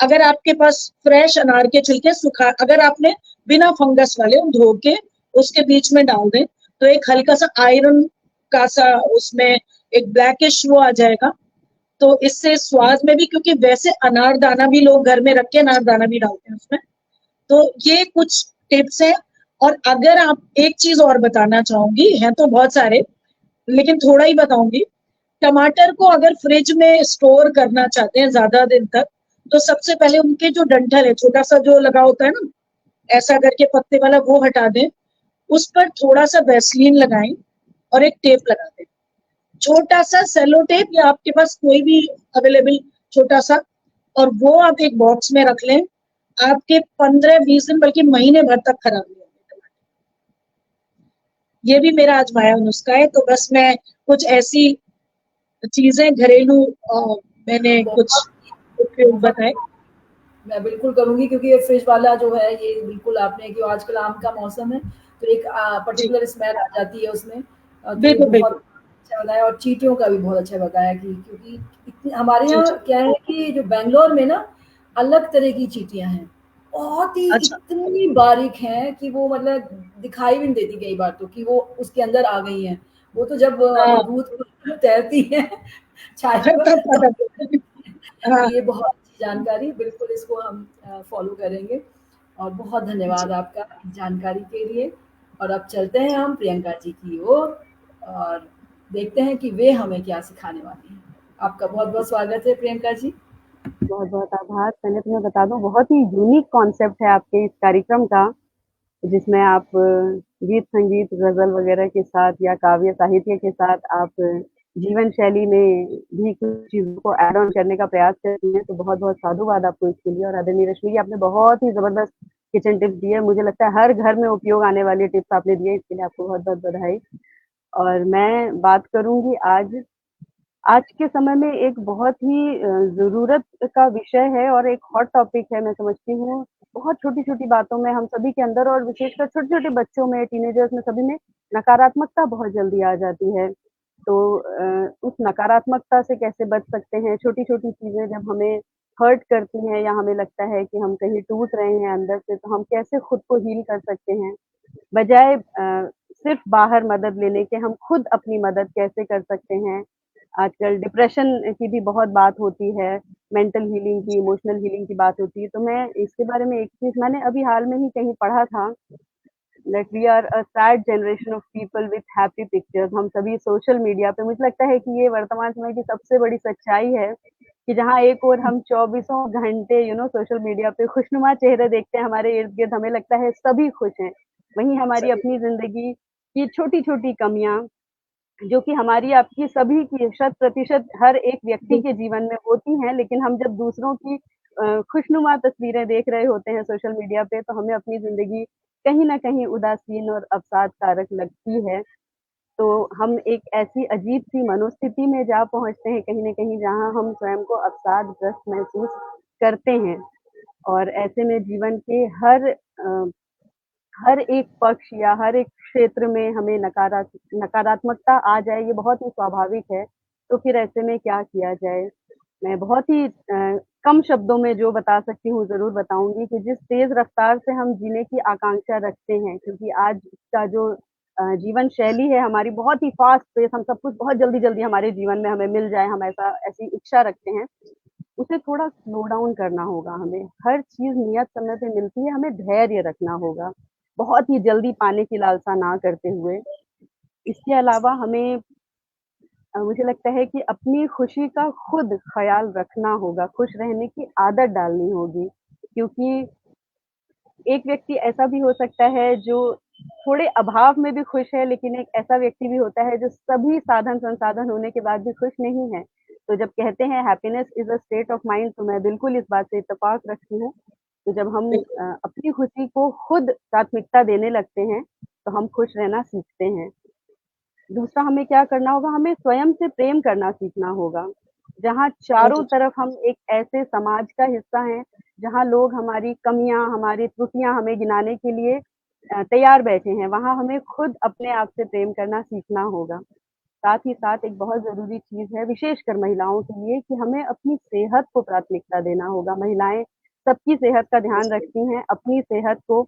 अगर आपके पास फ्रेश अनार के छिलके सुखा, अगर आपने बिना फंगस वाले धो के उसके बीच में डाल दें, तो एक हल्का सा आयरन का सा उसमें एक ब्लैकिश वो आ जाएगा। तो इससे स्वाद में भी, क्योंकि वैसे अनारदाना भी लोग घर में रख के अनारदाना भी डालते हैं उसमें, तो ये कुछ टिप्स हैं। और अगर आप एक चीज और बताना चाहूंगी, हैं तो बहुत सारे, लेकिन थोड़ा ही बताऊंगी। टमाटर को अगर फ्रिज में स्टोर करना चाहते हैं ज्यादा दिन तक, तो सबसे पहले उनके जो डंठल है, छोटा सा जो लगा होता है ना, ऐसा करके पत्ते वाला, वो हटा दें। उस पर थोड़ा सा वैसलीन लगाएं और एक टेप लगा दें, छोटा सा सेलो टेप, या आपके पास कोई भी अवेलेबल छोटा सा, और वो आप एक बॉक्स में रख लें। आपके 15-20 दिन, बल्कि महीने भर तक खराब नहीं होंगे। ये भी मेरा आजमाया नुस्खा है। तो बस मैं कुछ ऐसी चीजें घरेलू मैंने कुछ बहुत उपयोग बहुत बताए। मैं बिल्कुल करूँगी, क्योंकि ये फ्रिज वाला जो है, ये बिल्कुल आपने, कि आजकल आम का मौसम है, तो एक जी, पर्टिकुलर स्मेल आ जाती है उसमें। तो ये बिल्कुल, बहुत बिल्कुल। अच्छा बताया, और चींटियों का भी बहुत अच्छा बताया, कि क्योंकि इतनी हमारे जी, यहाँ जी। क्या है कि जो बैंगलोर में ना अलग तरह की चींटियाँ हैं, बहुत ही अच्छा। इतनी बारीक हैं कि वो मतलब दिखाई भी नहीं देती कई बार, तो कि वो उसके अंदर आ गई हैं। वो तो जब हाँ। दूध में तैरती हैं चाय पर, तब तो पता चला। हाँ। ये बहुत अच्छी जानकारी, बिल्कुल इसको हम फॉलो करेंगे। और बहुत धन्यवाद जी, आपका इस जानकारी के लिए। और अब चलते हैं हम प्रियंका जी की ओर, और देखते हैं कि वे हमें क्या सिखाने वाली हैं। आपका बहुत बहुत स्वागत है प्रियंका जी। बहुत-बहुत आभार। पहले तो मैं बता दूँ, बहुत ही यूनिक कॉन्सेप्ट है आपके इस कार्यक्रम का, जिसमें आप गीत, संगीत, गज़ल वगैरह के साथ या काव्य साहित्य के साथ आप जीवन शैली में भी कुछ चीज़ों को ऐड ऑन करने का प्रयास करती हैं, तो बहुत-बहुत साधुवाद आपको इसके लिए। और आदरणीय रश्मि जी, आपने बहुत ही ज़बरदस्त किचन टिप्स दिए हैं। मुझे लगता है हर घर में उपयोग आने वाली टिप्स आपने दिए, इसके लिए आपको बहुत-बहुत बधाई। और मैं बात करूँगी आज के समय में एक बहुत ही ज़रूरत का विषय है और एक हॉट टॉपिक है, मैं समझती हूँ। बहुत छोटी-छोटी बातों में हम सभी के अंदर, और विशेषकर छोटे-छोटे बच्चों में, टीनेजर्स में, सभी में नकारात्मकता बहुत जल्दी आ जाती है। तो उस नकारात्मकता से कैसे बच सकते हैं? छोटी-छोटी चीज़ें जब हमें हर्ट करती हैं या हमें लगता है कि हम कहीं टूट रहे हैं अंदर से, तो हम कैसे खुद को हील कर सकते हैं? बजाय सिर्फ़ बाहर मदद लेने के, हम खुद अपनी मदद कैसे कर सकते हैं? आजकल डिप्रेशन की भी बहुत बात होती है, मेंटल हीलिंग की, इमोशनल हीलिंग की बात होती है, तो मैं इसके बारे में एक चीज़ मैंने अभी हाल में ही कहीं पढ़ा था, that we are a sad generation of people with happy pictures. हम सभी सोशल मीडिया पे, मुझे लगता है कि ये वर्तमान समय की सबसे बड़ी सच्चाई है, कि जहाँ एक ओर हम चौबीसों घंटे सोशल मीडिया पे खुशनुमा चेहरे देखते हैं, हमारे इर्द-गिर्द हमें लगता है सभी खुश हैं, वहीं हमारी सही। अपनी ज़िंदगी की छोटी-छोटी कमियाँ, जो कि हमारी आपकी सभी की शत-प्रतिशत हर एक व्यक्ति के बिल्कुल। जीवन में होती हैं, लेकिन हम जब दूसरों की खुशनुमा तस्वीरें देख रहे होते हैं सोशल मीडिया पे, तो हमें अपनी ज़िंदगी कहीं न कहीं उदासीन और अवसादकारक लगती है। तो हम एक ऐसी अजीब-सी मनोस्थिति में जा पहुँचते हैं कहीं न कहीं, जहाँ हम स्वयं को अवसादग्रस्त महसूस करते हैं। और ऐसे में जीवन के हर एक पक्ष या हर एक क्षेत्र में हमें नकारात्मकता आ जाए, ये बहुत ही स्वाभाविक है। तो फिर ऐसे में क्या किया जाए? मैं बहुत ही कम शब्दों में जो बता सकती हूँ ज़रूर बताऊँगी, कि जिस तेज़ रफ़्तार से हम जीने की आकांक्षा रखते हैं, क्योंकि आज का जो जीवन शैली है हमारी, बहुत ही फ़ास्ट पेस, हम सब कुछ बहुत जल्दी-जल्दी हमारे जीवन में हमें मिल जाए, हम ऐसी इच्छा रखते हैं। उसे थोड़ा स्लो डाउन करना होगा हमें। हर चीज़ नियत समय पे मिलती है, हमें धैर्य रखना होगा। बहुत ही जल्दी पाने की लालसा ना करते हुए। इसके अलावा हमें मुझे लगता है कि अपनी खुशी का खुद ख़्याल रखना होगा, खुश रहने की आदत डालनी होगी। क्योंकि एक व्यक्ति ऐसा भी हो सकता है जो थोड़े अभाव में भी खुश है, लेकिन एक ऐसा व्यक्ति भी होता है जो सभी साधन संसाधन होने के बाद भी खुश नहीं है। तो जब कहते हैं happiness is a state of mind, तो मैं बिल्कुल इस बात से इत्तेफ़ाक रखती हूँ। तो जब हम बिल्कुल, अपनी खुशी को खुद प्राथमिकता देने लगते हैं, तो हम खुश रहना सीखते हैं। दूसरा हमें क्या करना होगा, हमें स्वयं से प्रेम करना सीखना होगा। जहाँ बहुत चारों अच्छा। तरफ हम एक ऐसे समाज का हिस्सा हैं, जहाँ लोग हमारी कमियाँ, हमारी त्रुटियाँ हमें गिनाने के लिए तैयार बैठे हैं, वहाँ हमें खुद अपने आप से प्रेम करना सीखना होगा। साथ ही साथ एक बहुत ज़रूरी चीज़ है, विशेषकर महिलाओं के लिए, कि हमें अपनी सेहत को प्राथमिकता देना होगा। महिलाएँ सबकी सेहत का ध्यान रखती हैं, अपनी सेहत को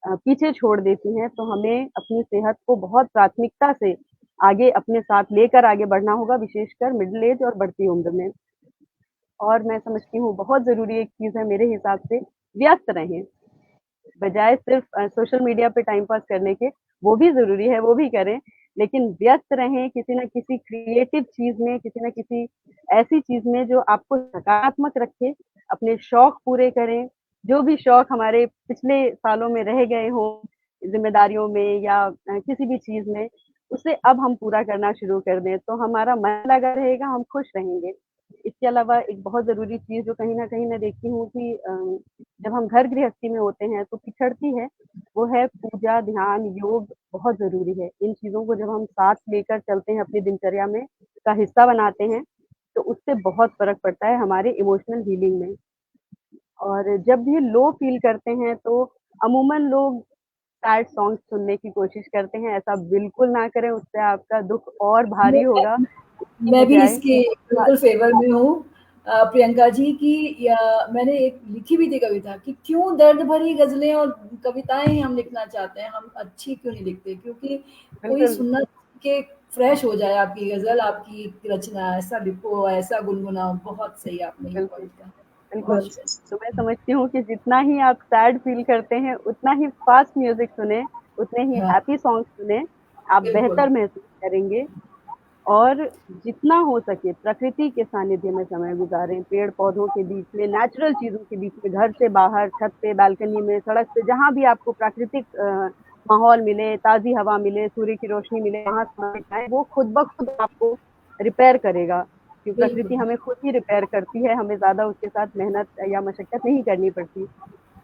पीछे छोड़ देती हैं, तो हमें अपनी सेहत को बहुत प्राथमिकता से आगे अपने साथ लेकर आगे बढ़ना होगा, विशेषकर मिडल एज और बढ़ती उम्र में। और मैं समझती हूँ बहुत ज़रूरी एक चीज़ है मेरे हिसाब से, व्यस्त रहें। बजाय सिर्फ़ सोशल मीडिया पे टाइम पास करने के, वो भी ज़रूरी है, वो भी करें, लेकिन व्यस्त रहें किसी न किसी क्रिएटिव चीज़ में, किसी न किसी ऐसी चीज़ में जो आपको सकारात्मक रखे, अपने शौक पूरे करें, जो भी शौक हमारे पिछले सालों में रह गए हों, ज़िम्मेदारियों में या किसी भी चीज़ में, उसे अब हम पूरा करना शुरू कर दें, तो हमारा मन लगा रहेगा, हम खुश रहेंगे। इसके अलावा एक बहुत ज़रूरी चीज़ जो कहीं न कहीं मैं देखती हूँ कि जब हम घर गृहस्थी में होते हैं तो पिछड़ती है, वो है पूजा, ध्यान, योग बहुत ज़रूरी है। इन चीज़ों को जब हम साथ लेकर चलते हैं अपनी दिनचर्या में का हिस्सा बनाते हैं, तो उससे बहुत फ़र्क पड़ता है हमारे इमोशनल हीलिंग में। और जब भी लो फ़ील करते हैं तो अमूमन लोग सैड सॉन्ग्स सुनने की कोशिश करते हैं, ऐसा बिल्कुल ना करें, उससे आपका दुःख और भारी होगा, मैं इसकी मैं भी बजाय इसके बिल्कुल फ़ेवर में हूँ प्रियंका जी की या मैंने एक लिखी भी थी कविता कि क्यों दर्द भरी ग़ज़लें और कविताएँ ही हम लिखना चाहते हैं, हम अच्छी क्यों नहीं लिखते? क्योंकि कोई बिल्कुल, सुनना के फ्रेश हो जाए आपकी ग़ज़ल, आपकी रचना, ऐसा लिखो, ऐसा गुनगुनाओ, बहुत सही आपने ये बिल्कुल। पॉइंट कहा। बिल्कुल, बहुत सही। तो मैं समझती हूँ कि जितना ही आप सैड फ़ील करते हैं, उतना ही फ़ास्ट म्यूज़िक सुनें, उतने ही हाँ, हैप्पी सॉन्ग्स सुनें, आप बिल्कुल। बेहतर महसूस करेंगे और जितना हो सके प्रकृति के सानिध्य में समय गुज़ारें, पेड़-पौधों के बीच में, नेचुरल चीज़ों के बीच में, घर से बाहर, छत पे, बालकनी में, सड़क पे, जहाँ भी आपको प्राकृतिक माहौल मिले, ताज़ी हवा मिले, सूर्य की रोशनी मिले, वहाँ समय बिताएँ, वो खुद ब खुद आपको रिपेयर करेगा। कि प्रकृति बिल्कुल, हमें खुद ही रिपेयर करती है, हमें ज़्यादा उसके साथ मेहनत या मशक्कत नहीं करनी पड़ती।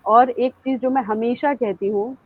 और एक चीज़ जो मैं हमेशा कहती हूँ,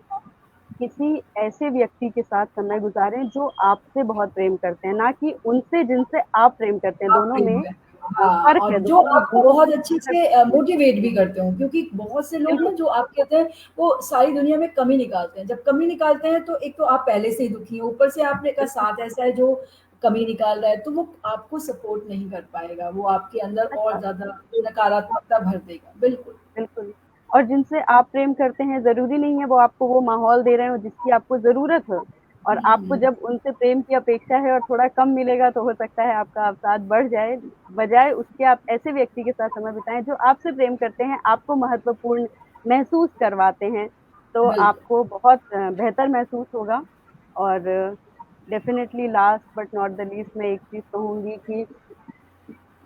किसी ऐसे व्यक्ति के साथ समय गुज़ारें जो आपसे बहुत प्रेम करते हैं, ना कि उनसे जिनसे आप प्रेम करते हैं, आप दोनों प्रेम में में हाँ, फ़र्क और है, जो दोनों में आपको बहुत बहुत अच्छे फ़र्क से मोटिवेट भी करते हों क्योंकि बहुत से लोग बिल्कुल, ना जो आप कहते हैं, वो सारी दुनिया में कमी निकालते हैं। जब कमी निकालते हैं तो एक तो आप पहले से ही दुखी हैं, ऊपर से आपने का बिल्कुल, साथ ऐसा है जो कमी निकाल रहा है, तो वो आपको सपोर्ट नहीं कर पाएगा। वो आपके अंदर सच और बात ज़्यादा नकारात्मकता भर देगा। बिल्कुल। बिल्कुल। और जिनसे आप प्रेम करते हैं, ज़रूरी नहीं है वो आपको वो माहौल दे रहे हों जिसकी आपको ज़रूरत हो और आपको हुँ, जब उनसे प्रेम की अपेक्षा है और थोड़ा कम मिलेगा तो हो सकता है आपका अवसाद बढ़ जाए। बजाय उसके आप ऐसे व्यक्ति के साथ समय बिताएँ जो आपसे प्रेम करते हैं, आपको महत्वपूर्ण महसूस करवाते हैं, तो बिल्कुल। आपको बहुत बेहतर महसूस होगा और definitely last but not the least मैं एक चीज़ कहूँगी कि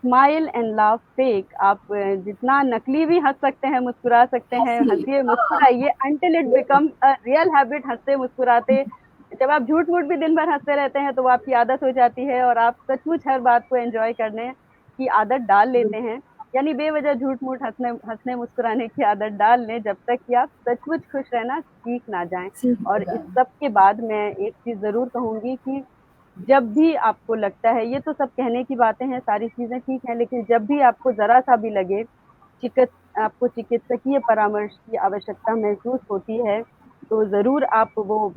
स्माइल एंड लाफ फेक आप जितना नकली भी हँस सकते हैं, मुस्कुरा सकते हैं, हँसी हँसिए, हाँ, मुस्कुराइए अंटिल इट बिल्कुल। बिकम्स अ रियल हैबिट हँसते-मुस्कुराते जब आप झूठ-मूठ भी दिन भर हँसते रहते हैं, तो वो आपकी आदत हो जाती है और आप सचमुच हर बात को एन्जॉय करने की आदत डाल लेते हैं। यानी बेवज़ह झूठ-मूठ हँसने-मुस्कुराने की आदत डाल लें, जब तक कि आप सचमुच खुश रहना सीख ना जाएँ। सीख और इस जाए। सब के बाद मैं एक चीज़ ज़रूर कहूँगी कि जब भी आपको लगता है ये तो सब कहने की बातें हैं, सारी चीज़ें ठीक हैं, लेकिन जब भी आपको ज़रा-सा भी लगे, चिकित आपको चिकित्सकीय परामर्श की आवश्यकता महसूस होती है, तो ज़रूर आप वो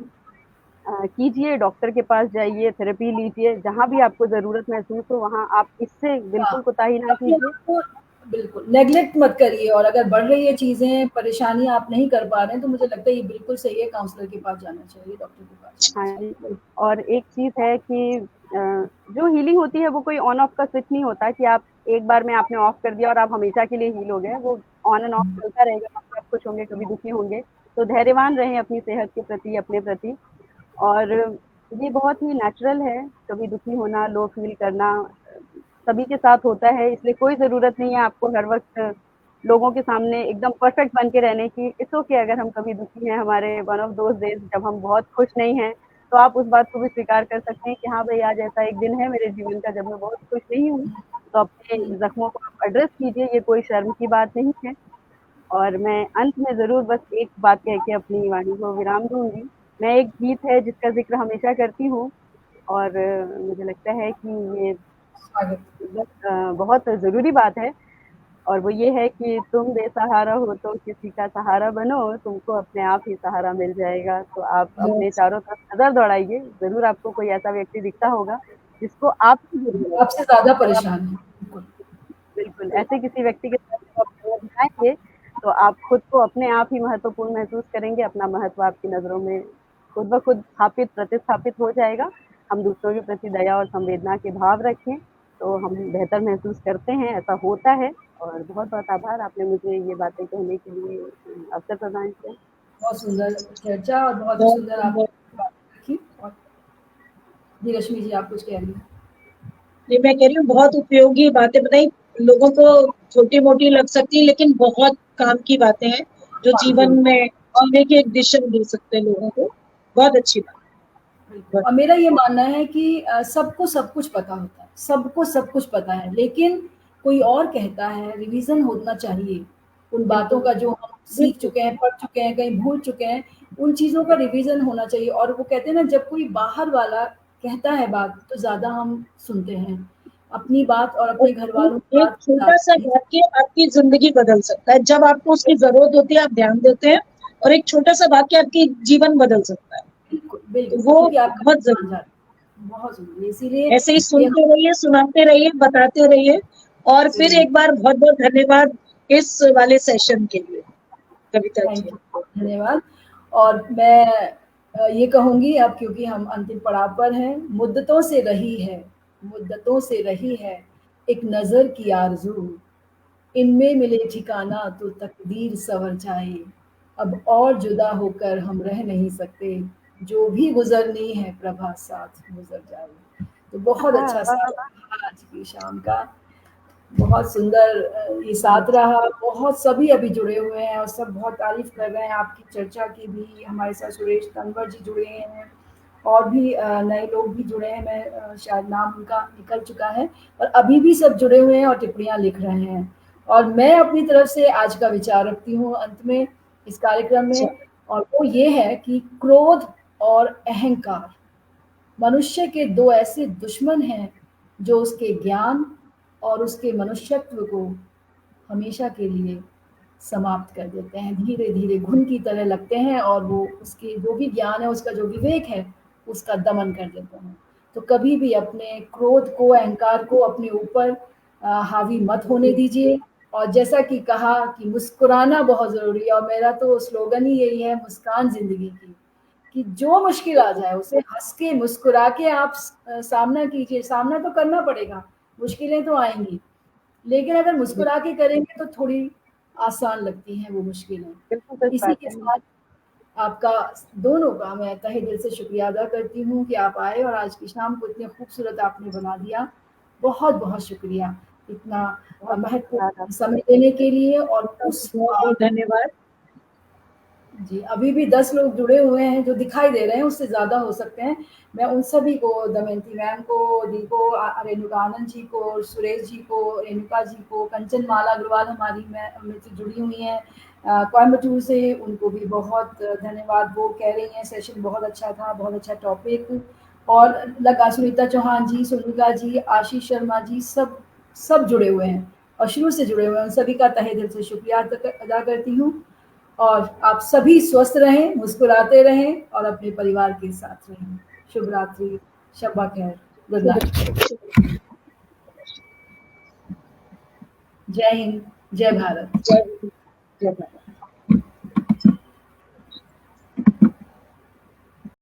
कीजिए, डॉक्टर के पास जाइए, थेरेपी लीजिए, जहाँ भी आपको ज़रूरत महसूस हो, वहाँ आप इससे हाँ, बिल्कुल कोताही ना अपने कीजिए। आप को बिल्कुल, नेगलेक्ट मत करिए और अगर बढ़ रही है चीज़ें, परेशानियाँ आप नहीं कर पा रहे हैं, तो मुझे लगता है ये बिल्कुल सही है, काउंसलर के पास जाना चाहिए, डॉक्टर के पास जाना हाँ जी, चाहिए। बिल्कुल, और एक चीज़ है कि जो हीलिंग होती है वो कोई ऑन ऑफ का स्विच नहीं होता कि आप एक बार में आपने ऑफ कर दिया और आप हमेशा के लिए हील हो गए। वो ऑन एंड ऑफ चलता रहेगा, कभी आप खुश होंगे, कभी दुखी होंगे। तो धैर्यवान रहें अपनी सेहत के प्रति, अपने प्रति और ये बहुत ही नेचुरल है, कभी दुखी होना, लो फ़ील करना सभी के साथ होता है, इसलिए कोई ज़रूरत नहीं है आपको हर वक़्त लोगों के सामने एकदम परफेक्ट बन के रहने की। इट्स ओके अगर हम कभी दुखी हैं, हमारे वन ऑफ दोज डेज जब हम बहुत खुश नहीं हैं, तो आप उस बात को भी स्वीकार कर सकते हैं कि हाँ भाई, आज ऐसा एक दिन है मेरे जीवन का जब मैं बहुत खुश नहीं हूँ। तो अपने जख्मों को आप एड्रेस कीजिए, ये कोई शर्म की बात नहीं है। और मैं अंत में ज़रूर बस एक बात कह के अपनी वाणी को विराम दूँगी। मैं एक गीत है जिसका ज़िक्र हमेशा करती हूँ, और मुझे लगता है कि ये स्वागत। बस बहुत ज़रूरी बात है, और वो ये है कि तुम बेसहारा हो तो किसी का सहारा बनो, तुमको अपने आप ही सहारा मिल जाएगा। तो आप अपने बहुत चारों तरफ नज़र दौड़ाइए, ज़रूर आपको कोई ऐसा व्यक्ति दिखता होगा जिसको आपकी ज़रूरत है। आपसे ज़्यादा जब आप परेशान है। बिल्कुल। बिल्कुल, ऐसे किसी व्यक्ति के साथ जब आप समय बिताएँगे, तो आप खुद को अपने आप ही महत्वपूर्ण महसूस करेंगे, अपना महत्व आपकी नज़रों में खुद ब खुद स्थापित, प्रतिस्थापित हो जाएगा। हम दूसरों के प्रति दया और संवेदना के भाव रखें, तो हम बेहतर महसूस करते हैं, ऐसा होता है। और बहुत-बहुत आभार, आपने मुझे ये बातें कहने के लिए अवसर प्रदान किया। बहुत सुंदर चर्चा और बहुत ही बहुत सुंदर बहुत आपने बात रखी। और जी रश्मि जी, आप कुछ कह रही हैं? ये मैं कह रही हूँ, बहुत उपयोगी बातें बताई। लोगों को छोटी मोटी लग सकती है, लेकिन बहुत काम की बातें हैं जो जीवन बिल्कुल, में जीने की एक दिशा दे सकते हैं लोगों को। बहुत अच्छी बात। बिल्कुल। बहुत और मेरा ये मानना है कि सबको सब कुछ पता होता है, सबको सब कुछ पता है, लेकिन कोई और कहता है, रिवीजन होना चाहिए। उन बातों बिल्कुल, का जो हम सीख बिल्कुल चुके हैं, पढ़ चुके हैं, कहीं भूल चुके हैं, उन चीज़ों का रिवीजन होना चाहिए। और वो कहते हैं ना, जब कोई बाहर वाला कहता है बात, तो ज़्यादा हम सुनते हैं। अपनी बात और और अपने घर वालों की एक बात छोटा सा ज़्यादा नहीं। वाक्य आपकी जिंदगी बदल सकता है। जब आपको उसकी जरूरत होती है, आप ध्यान देते हैं, और एक छोटा सा वाक्य आपकी जीवन बदल सकता है। बिल्कुल, तो बिल्कुल, वो क्योंकि आपका बहुत मान जरूरी जाता है, बहुत ज़रूरी है। इसीलिए है। ऐसे ही ये सुनते रहिए, सुनाते रहिए, बताते रहिए। और फिर ज़रूरी। एक बार बहुत बहुत धन्यवाद इस वाले सेशन के लिए, कविता थैंक जी। यू, बहुत धन्यवाद। और मैं ये कहूँगी अब, क्योंकि हम अंतिम पड़ाव पर हैं, मुद्दतों से रही है एक नज़र की आरज़ू, इनमें मिले ठिकाना तो तकदीर संवर जाए, अब और जुदा होकर हम रह नहीं सकते, जो भी गुज़रनी है प्रभा साथ गुज़र जाए। तो बहुत हाँ, अच्छा वाह, साथ वाह, वाह! रहा आज की शाम का। बहुत सुंदर ये साथ रहा। बहुत सभी अभी जुड़े हुए हैं और सब बहुत तारीफ़ कर रहे हैं आपकी चर्चा की भी। हमारे साथ सुरेश तंवर जी जुड़े हैं और भी नए लोग भी जुड़े हैं। मैं शायद नाम उनका निकल चुका है, और अभी भी सब जुड़े हुए हैं और टिप्पणियाँ लिख रहे हैं। और मैं अपनी तरफ से आज का विचार रखती हूँ अंत में इस कार्यक्रम अच्छा, में, और वो ये है कि क्रोध और अहंकार मनुष्य के दो ऐसे दुश्मन हैं जो उसके ज्ञान और उसके मनुष्यत्व को हमेशा के लिए समाप्त कर देते हैं। धीरे-धीरे घुन की तरह लगते हैं, और वो उसके जो भी ज्ञान है, उसका जो विवेक है, उसका दमन कर देते हैं। तो कभी भी अपने क्रोध को, अहंकार को अपने ऊपर हावी मत होने दीजिए। और जैसा कि कहा कि मुस्कुराना बहुत ज़रूरी है, और मेरा तो स्लोगन ही यही है, मुस्कान ज़िंदगी की। कि जो मुश्किल आ जाए उसे हँस के, मुस्कुरा के आप सामना कीजिए। सामना तो करना पड़ेगा, मुश्किलें तो आएँगी। लेकिन अगर मुस्कुरा के करेंगे तो थोड़ी आसान लगती हैं वो मुश्किलें। बिल्कुल तो सच इसी बात के है। साथ आपका दोनों का मैं तहे दिल से शुक्रिया अदा करती हूँ कि आप आए और आज की शाम को इतने खूबसूरत आपने बना दिया। बहुत-बहुत शुक्रिया इतना बहुत-बहुत धन्यवाद महत्वपूर्ण आपका। समय देने के लिए। और उस बहुत बहुत धन्यवाद। जी, अभी भी 10 लोग जुड़े हुए हैं जो दिखाई दे रहे हैं, उससे ज़्यादा हो सकते हैं। मैं उन सभी को, दमयंती मैम को, दीपो रेणुका आनंद जी को, सुरेश जी को, रेणुका जी को, कंचन माला अग्रवाल हमारी मित्र जुड़ी हुई हैं कोयम्बटूर से, उनको भी बहुत धन्यवाद। वो कह रही हैं सेशन बहुत अच्छा था, बहुत अच्छा टॉपिक। और लगा सुनीता चौहान जी, सोनिका जी, आशीष शर्मा जी, सब जुड़े हुए हैं और शुरू से जुड़े हुए हैं। उन सभी का तहे दिल से शुक्रिया अदा करती हूँ। और आप सभी स्वस्थ रहें, मुस्कुराते रहें और अपने परिवार के साथ रहें। शुभ रात्रि, शब्बा खैर, गुड नाइट। जय हिंद, जय भारत। जय जय भारत।